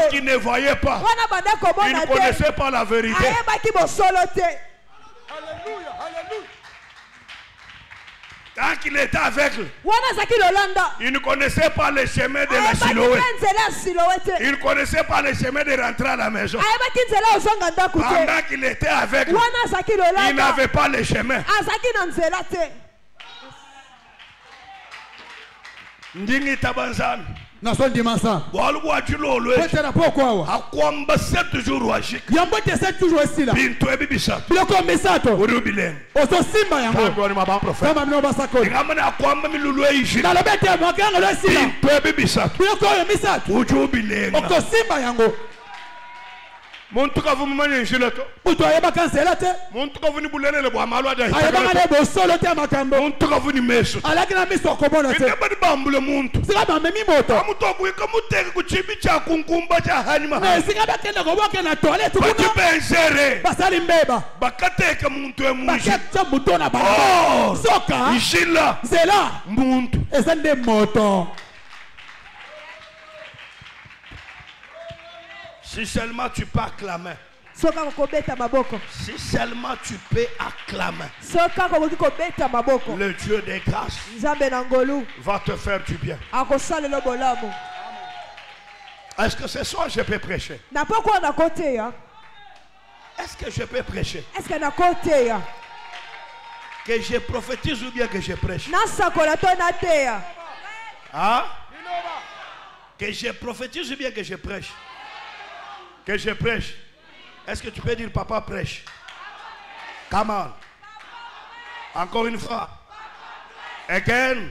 qu'il ne voyait pas, il ne connaissait pas la vérité. Alléluia, alléluia. Tant qu'il était aveugle, il ne connaissait pas le chemin de la Siloé. Il ne connaissait pas le chemin de rentrer à la maison. Pendant qu'il était aveugle, il n'avait pas le chemin. Ndingi tabanzami. Nason dimansa. Walwa chilolwe. Petera pokwa. Akwamba 7 jours washik. Yambote 7 jours esila. Bintu ebibisato. Biloko misato. Urubilen. Oso simba yango. Ngoni mabam prophet. Kama mno basako. Ngamana akwamba milulu eyishi. Na lobete mwakanga lo esila. Bintu ebibisato. Biloko misato. Ujubilen. Oso simba yango. Montuka vumanya nshileko. Uto ayeba kansela te. Montuka vuni bulele le bwa malwa da. Ayeba ngale bo solo te makambo. Montuka vuni meso. Alaki na miso kobona te. Ine badi bambule muntu. Sika ba memi moto. Amuto kuika muteke kuchibi cha kunkumba cha hanima. Na sika ba kenda ko boke na toilette kuna. Bati benzere. Basali mbeba. Bakateka muntu emushi. Bakateka muntu na ba. Soka. Ishila. Zela. Muntu. Ezande moto. Si seulement tu peux acclamer. Si seulement tu peux acclamer. Le Dieu des grâces va te faire du bien. Est-ce que ce soir je peux prêcher? Est-ce que je peux prêcher? Que je prophétise ou bien que je prêche? Hein? Que je prophétise ou bien que je prêche? Que je prêche. Est-ce que tu peux dire papa prêche? Come on. Encore une fois. Again.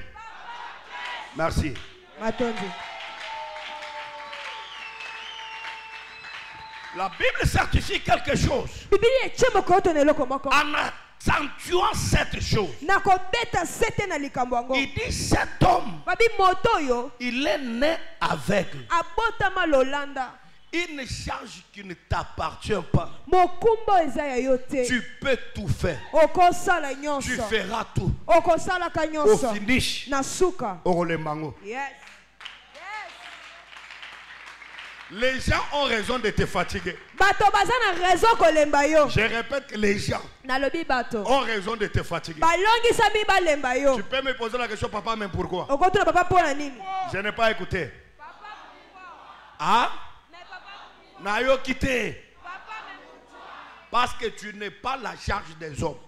Merci. La Bible certifie quelque chose. En accentuant cette chose. Il dit cet homme, il est né aveugle. Une charge qui ne t'appartient pas. Tu peux tout faire. Tu feras tout. Au finish. Au le mango. Les gens ont raison de te fatiguer. Je répète que les gens ont raison de te fatiguer. Tu peux me poser la question, papa, mais pourquoi? Je n'ai pas écouté. Ah? Nayo quitté. Parce que tu n'es pas la charge des hommes.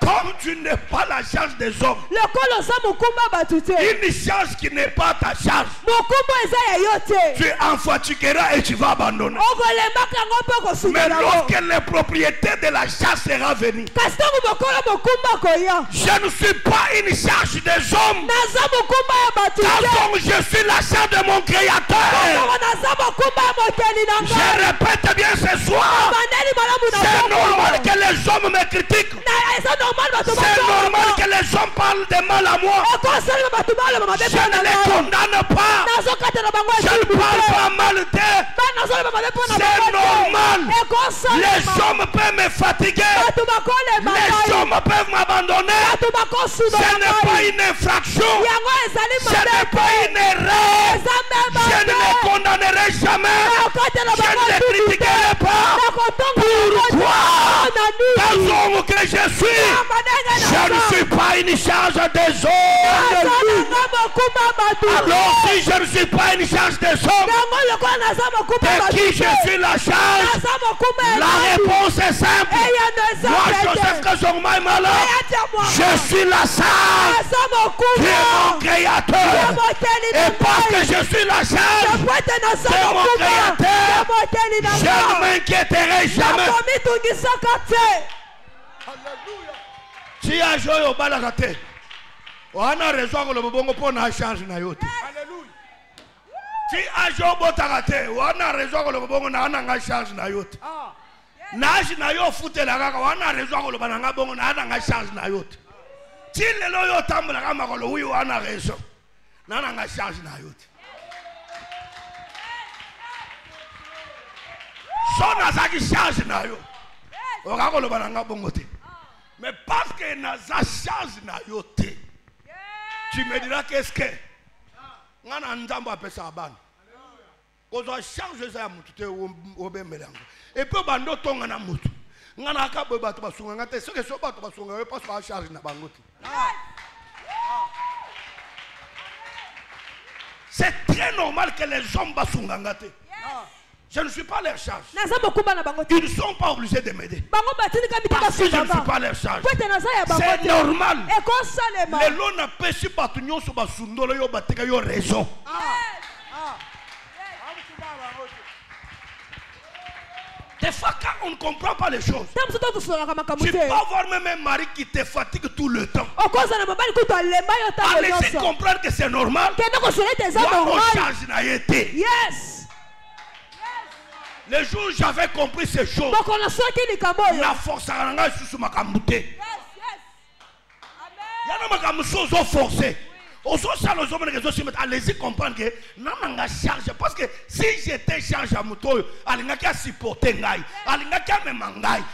Comme tu n'es pas la charge des hommes, une charge qui n'est pas ta charge, tu enfatigueras et tu vas abandonner. Mais lorsque la propriété de la charge sera venue, je ne suis pas une charge des hommes, car je suis la charge de mon Créateur. Je répète bien ce soir, c'est normal que les hommes me critiquent. C'est normal que les hommes parlent de mal à moi. Je ne les condamne pas. Je ne parle pas mal d'eux. C'est normal. Les hommes peuvent me fatiguer. Les hommes peuvent m'abandonner. Ce n'est pas une infraction. Ce n'est pas une erreur. Je ne les condamnerai jamais. Je ne les critiquerai pas. Pourquoi? Parce que je suis. Je ne suis pas une charge des hommes. Alors si je ne suis pas une charge des hommes, de qui je suis la charge? La réponse est simple. Moi, Joseph Kazongma Mala, je suis la charge de mon Créateur. Et parce que je suis la charge de mon Créateur, je ne m'inquiéterai jamais. Si a joué au balagate, on a raison que le bongo pour na charge na yote. Si a joué au botarate, on a raison que le bongo na na charge na yote. Nage na yo fute la kaka, on a raison que le bananga bongo na na charge na yote. Si le loyo tambla kama ko lo wi on a raison. Na na charge na yote. So na zaki charge na yo. O ka ko lo bananga bongo te. Mais parce que naza charge na yote, tu me diras qu'est-ce que ngana nzambo apesa abana. Kozo charge za mutu te obembelango. Et puis bando tonga na mutu. Ngana ka bo bato basunga ngate ce que so bato basunga we parce que charge na bangote. C'est très normal que les hommes basunga ngate. Je ne suis pas leur charge. Ils ne sont pas obligés de m'aider. Parce que je ne suis pas leur charge. C'est normal. Les lois n'a pas si batunyo so basundolo yo bateka yo raison. Des fois quand on ne comprend pas les choses, tu peux avoir même un mari qui te fatigue tout le temps. À laisser comprendre que c'est normal. Moi, on charge n'a été. Yes. Le jour où j'avais compris ces choses, la force à l'engagement sous ma camouté. Il y a des choses qui sont forcées. Allez-y comprendre que je charge. Parce que si j'étais charge à moto, je supporter.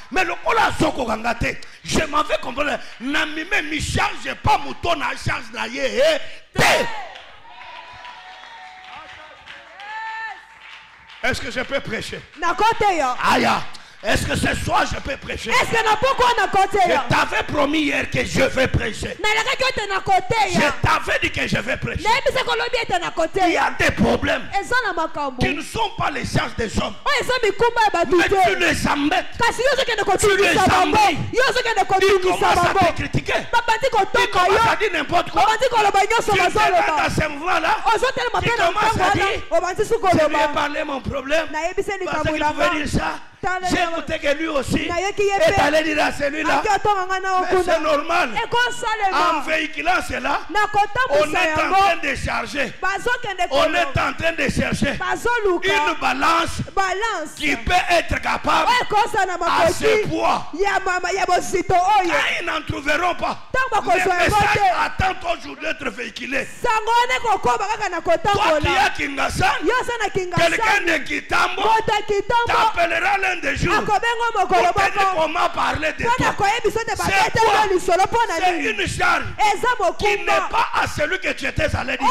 Mais le je m'avais compris. Je ne charge pas moto, je charge. Est-ce que je peux prêcher? Nakoteya. Aïe. Est-ce que ce soir je peux prêcher? Est-ce que je t'avais promis hier que je vais prêcher. Je t'avais dit que je vais prêcher. Il y a des problèmes qui ne sont pas les charges des hommes. Mais tu les embêtes. Tu les embêtes. Ils commencent à te critiquer. Ils commencent à dire n'importe quoi. Tu es dans ce mouvement-là. Tu commences à dire, je vais parler mon problème. Parce que tu veux dire ça. J'ai écouté que lui aussi est allé dire à celui-là. Mais c'est normal. En véhiculant cela, on est en train de charger. On est en train de chercher une balance qui peut être capable à ce poids. Quand ils n'en trouveront pas, le message attend toujours d'être véhiculé. Toi qui as Kingasan, quelqu'un de Kitambo t'appellera l'un des jours pour te dire comment parler de toi. C'est une charge qui n'est pas à celui que tu étais allé dire.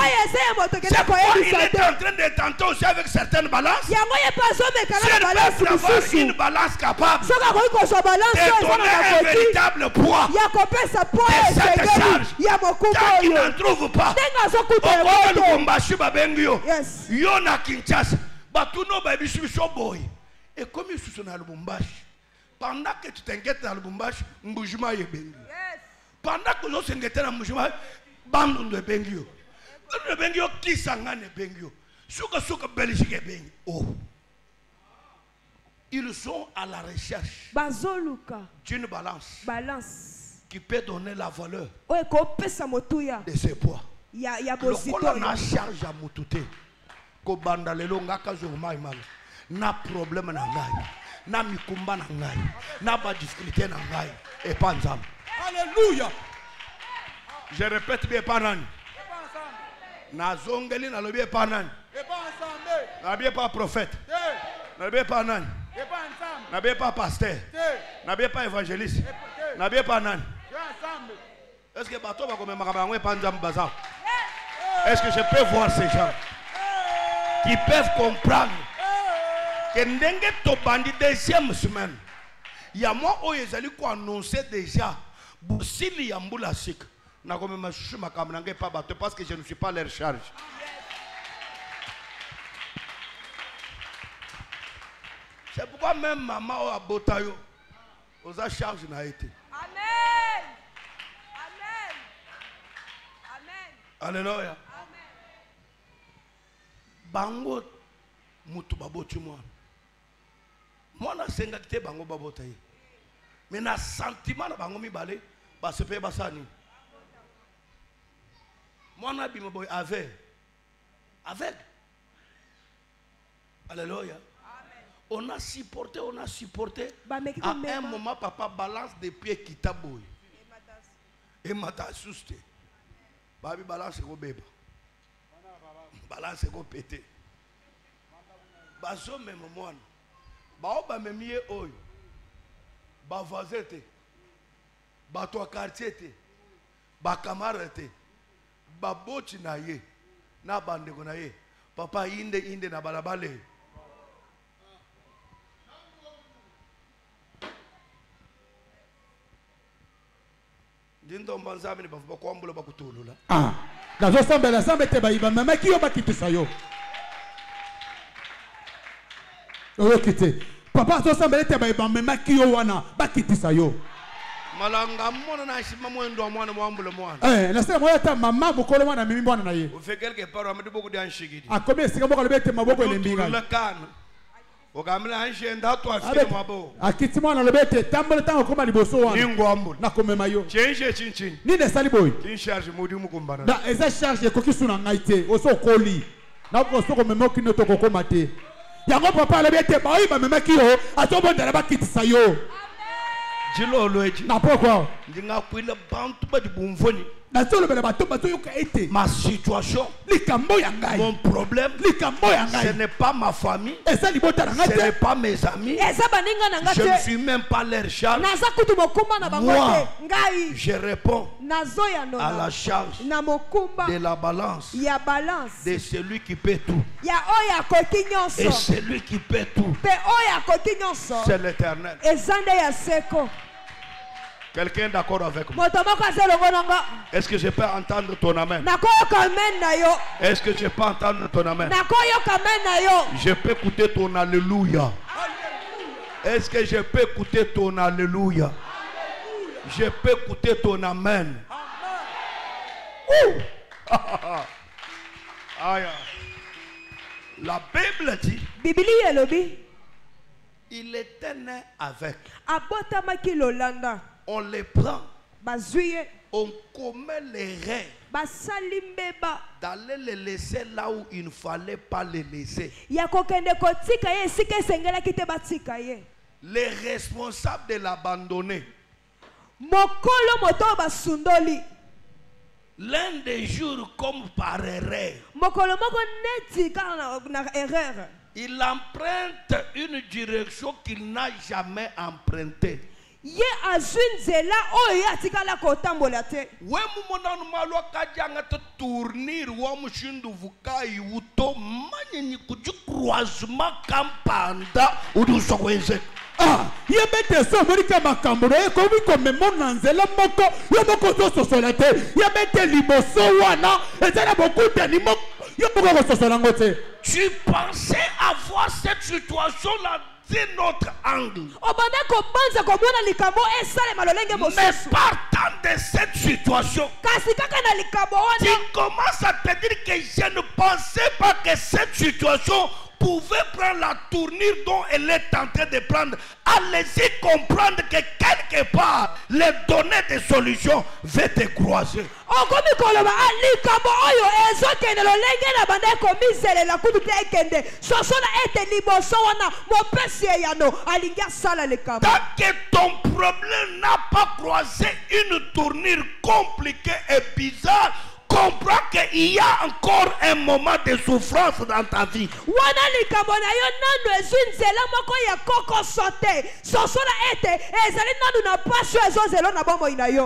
C'est pourquoi il est en train de tenter aussi avec certaines balances. S'il peut avoir une balance capable de donner un véritable poids de cette charge, tant qu'il n'en trouve pas, yo na Kinshasa, batuno ba bisu boy. Et comme ils sont dans le Lubumbashi, pendant que tu t'inquiètes dans le Lubumbashi, Mbujuma est bengi. Pendant que nous s'inquiètent dans le Mbujuma, bandon de bengi. Le bengi qui s'engage bengi. Souka Belgique est bengi. Oh. Ils sont à la recherche d'une balance qui peut donner la valeur de ses poids. Le colon a charge à moutouté. Ko bandalelo ngaka zo mai mal. Na problème na ngai. Na mikumba na ngai. Na ba difficulté na ngai. Et pas ensemble. Alléluia. Je répète bien pas nani. Na zongeli na lobi pas nani. Et pas ensemble. Na bien pas prophète. Na bien pas nani. Et pas ensemble. Na bien pas pasteur. Na bien pas évangéliste. Na bien pas nani. Ensemble. Est-ce que bateau va comme makabangwe pas ensemble bazar? Est-ce que je peux voir ces gens qui peuvent comprendre que ndenge to bandi deuxième semaine, il y a moi où ils allaient annoncer déjà Bosili Yambula Sik. Na comme ma chou ma kamnange pas bateau parce que je ne suis pas leur charge. C'est pourquoi même maman a botayo aux charge n'a été. Amen. Amen. Amen. Alléluia. Bango mutu baboti mwana. Mwana senga kite bango babota ye. Mais na sentiment na bango mibale ba se pe basani. Mwana bima boy avec. Alléluia. On a supporté. À un moment papa balance des pieds qui taboy. Et mata suste. Babi balance ko beba. Balance ko pété. Bazo même moi. Bao ba memie oyo. Ba voisin te. Ba to quartier te. Ba camarade te. Ba boti na ye. Na bande ko na ye. Papa inde na balabale. Dindo mbanzami ni bafuba kwambula bakutulula. Ah. Nazo sambela sambete bayiba mama kiyo bakitisa yo. Oyo kite. Papa so sambela te bayiba mama kiyo wana bakitisa yo. Malanga mwana na shima mwendo mwana mwambule mwana. Nasema moya ta mama bukolo mwana mimi mwana na ye. Ufe quelque part amadi boku de anshigidi. Akobe sika boko lebete maboko elembinga. Le kana. Okamela anshenda to afika mabo. Akiti mwana lebete tambole tango koma liboso wana. Ningo ambule. Na komema yo. Change chinchin. Nine sali boy. Kin charge modi mukumbana. Da eza charge ko kisuna ngaite. Oso koli. Na ko so komema kino to kokoma te. Yango papa lebete ba oyi ba mema kiyo atobo ndala bakitisa yo. Jilo loeji. Na pourquoi? Ndinga kwila bantu ba dibumvoni. Ma situation, mon problème, ce n'est pas ma famille, ce n'est pas mes amis, je ne suis même pas leur charge. Moi, je réponds à la charge de la balance de celui qui paie tout. Et celui qui paie tout, c'est l'Éternel. Quelqu'un est d'accord avec moi? Est-ce que je peux entendre ton amen? Est-ce que je peux entendre ton amen? Je peux écouter ton alléluia. Est-ce que je peux écouter ton alléluia? Je peux écouter ton amen. La Bible dit, il était né avec. On les prend, on commet les reins d'aller les laisser là où il ne fallait pas les laisser. Les responsables de l'abandonner. L'un des jours, comme par erreur, il emprunte une direction qu'il n'a jamais empruntée. Ye azunzela oyo atikala kotambola te. We mumona numalo akajanga te tournir wa mushindu vukai uto manyenyi kuji croisement kampanda uduso kwenze. Ye bete so morika makamboro e ko wi ko memona nzela moko yo moko to sosola te. Ye bete liboso wana ezana bokuta ni moko yo moko ko sosola ngote. Tu pensais avoir cette situation là d'un autre angle. Mais partant de cette situation, tu commences à te dire que je ne pensais pas que cette situation pouvait prendre la tournure dont elle est en train de prendre. Allez-y comprendre que quelque part, les données de solutions vont te croiser. Tant que ton problème n'a pas croisé une tournure compliquée et bizarre, comprends qu'il y a encore un moment de souffrance dans ta vie.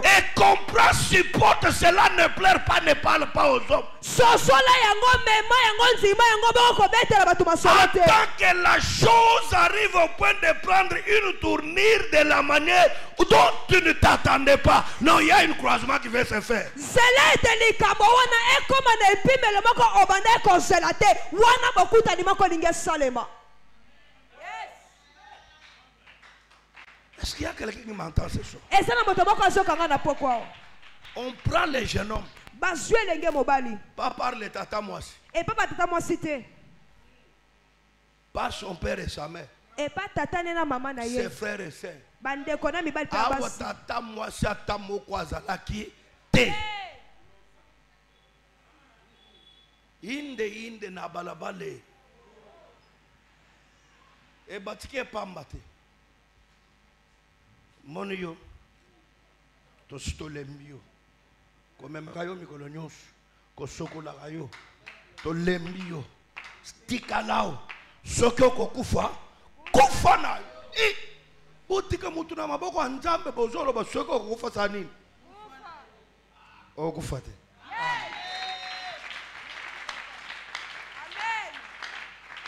Et comprends, supporte, cela ne plaît pas, ne parle pas aux hommes. Tant que la chose arrive au point de prendre une tournure de la manière dont tu ne t'attendais pas, non, il y a un croisement qui va se faire. Est-ce qu'il y a quelqu'un qui m'entend ce soir? On prend les jeunes hommes. Pas par les tata moisi. Par son père et sa mère. Ses frères et sœurs. Awa tata moisi atamoko azalaki te. Inde na balabale. E batike pambate. Moni yo. To stolembi yo. Ko même kayo mikolo nyonso. Ko sokola kayo. To lembi yo. Stika lao. Soko kokufa. Kufa na. Utika mutu na maboko ya Nzambe bozolo ba soko kokufa sa nini? Okufa te.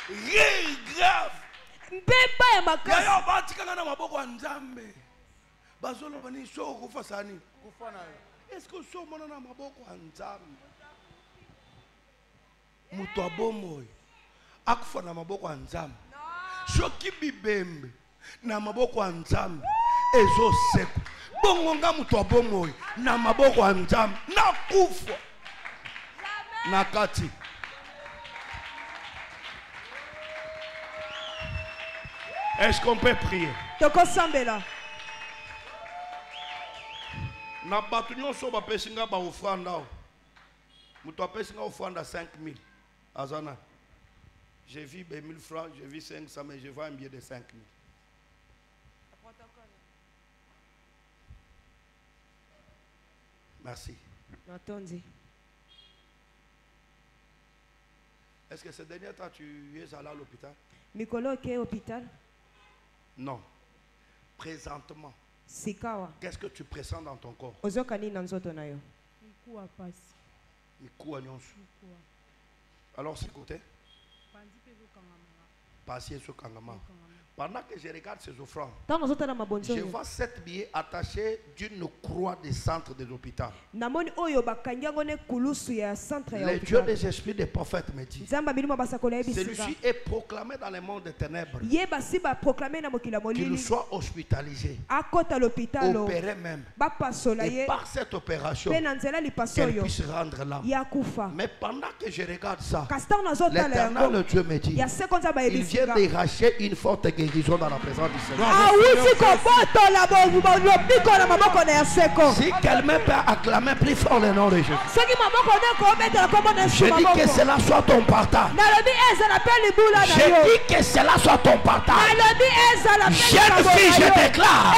Rien grave. Mbeba ya makasi. Ya batika na maboko ya Nzambe. Bazolo bani soko kokufa sa nini? Kufa na yo. Est-ce que so mona na maboko ya Nzambe? Mutu abomoy. Akufa na maboko ya Nzambe. Soki bibembe na maboko ya Nzambe ezo seko. Bongonga mutu abomoy na maboko ya Nzambe na kufa. Na kati. Est-ce qu'on peut prier? Na batu nyonso ba pesinga ba ofranda. Mutu apesinga ofranda 5000. Azana. J'ai vu 1000 francs, j'ai vu 500, mais je vois un billet de 5000. Merci. Est-ce que ces derniers temps tu es allé à l'hôpital? Non. Présentement, qu'est-ce que tu pressens dans ton corps? Alors c'est côté? Passer sur Kangama. Pendant que je regarde ces offrandes, je vois 7 billets attachés d'une croix des centres des hôpitaux. Le Dieu des esprits des prophètes me dit, celui-ci est proclamé dans le monde des ténèbres, qu'il soit hospitalisé, opéré même, et par cette opération, qu'elle puisse rendre l'âme. Mais pendant que je regarde ça, l'Éternel Dieu me dit, il vient d'arracher une forte guérison dans la présence du Seigneur. Si quelqu'un peut acclamer plus fort le nom de Jésus, je dis que cela soit ton partage. Je dis que cela soit ton partage. Jeune fille, je déclare,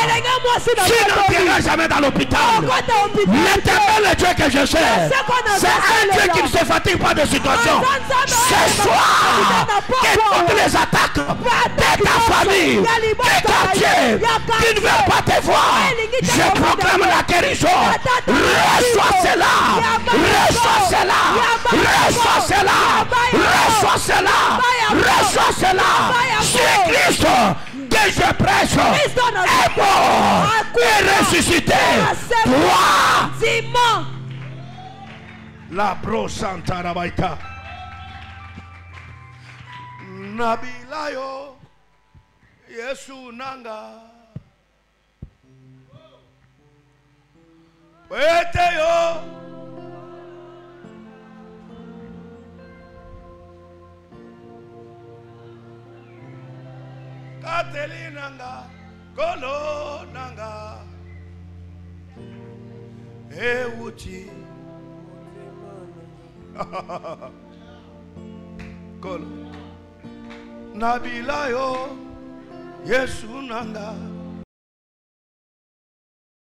tu n'entreras jamais dans l'hôpital. L'Éternel Dieu que je sais, c'est un Dieu qui ne se fatigue pas de situation. Ce soir, que toutes les attaques de ta famille, de ta Dieu, qui ne veut pas te voir, je proclame la guérison. Reçois cela, reçois cela, reçois cela, reçois cela, reçois cela. C'est Christ que je prêche est mort et ressuscité. Toi, la brosanta rabaita. Nabilayo Yesu nanga Weteyo Kateli nanga Kolo nanga Ewuchi Kolo Nabilayo Yesu nanga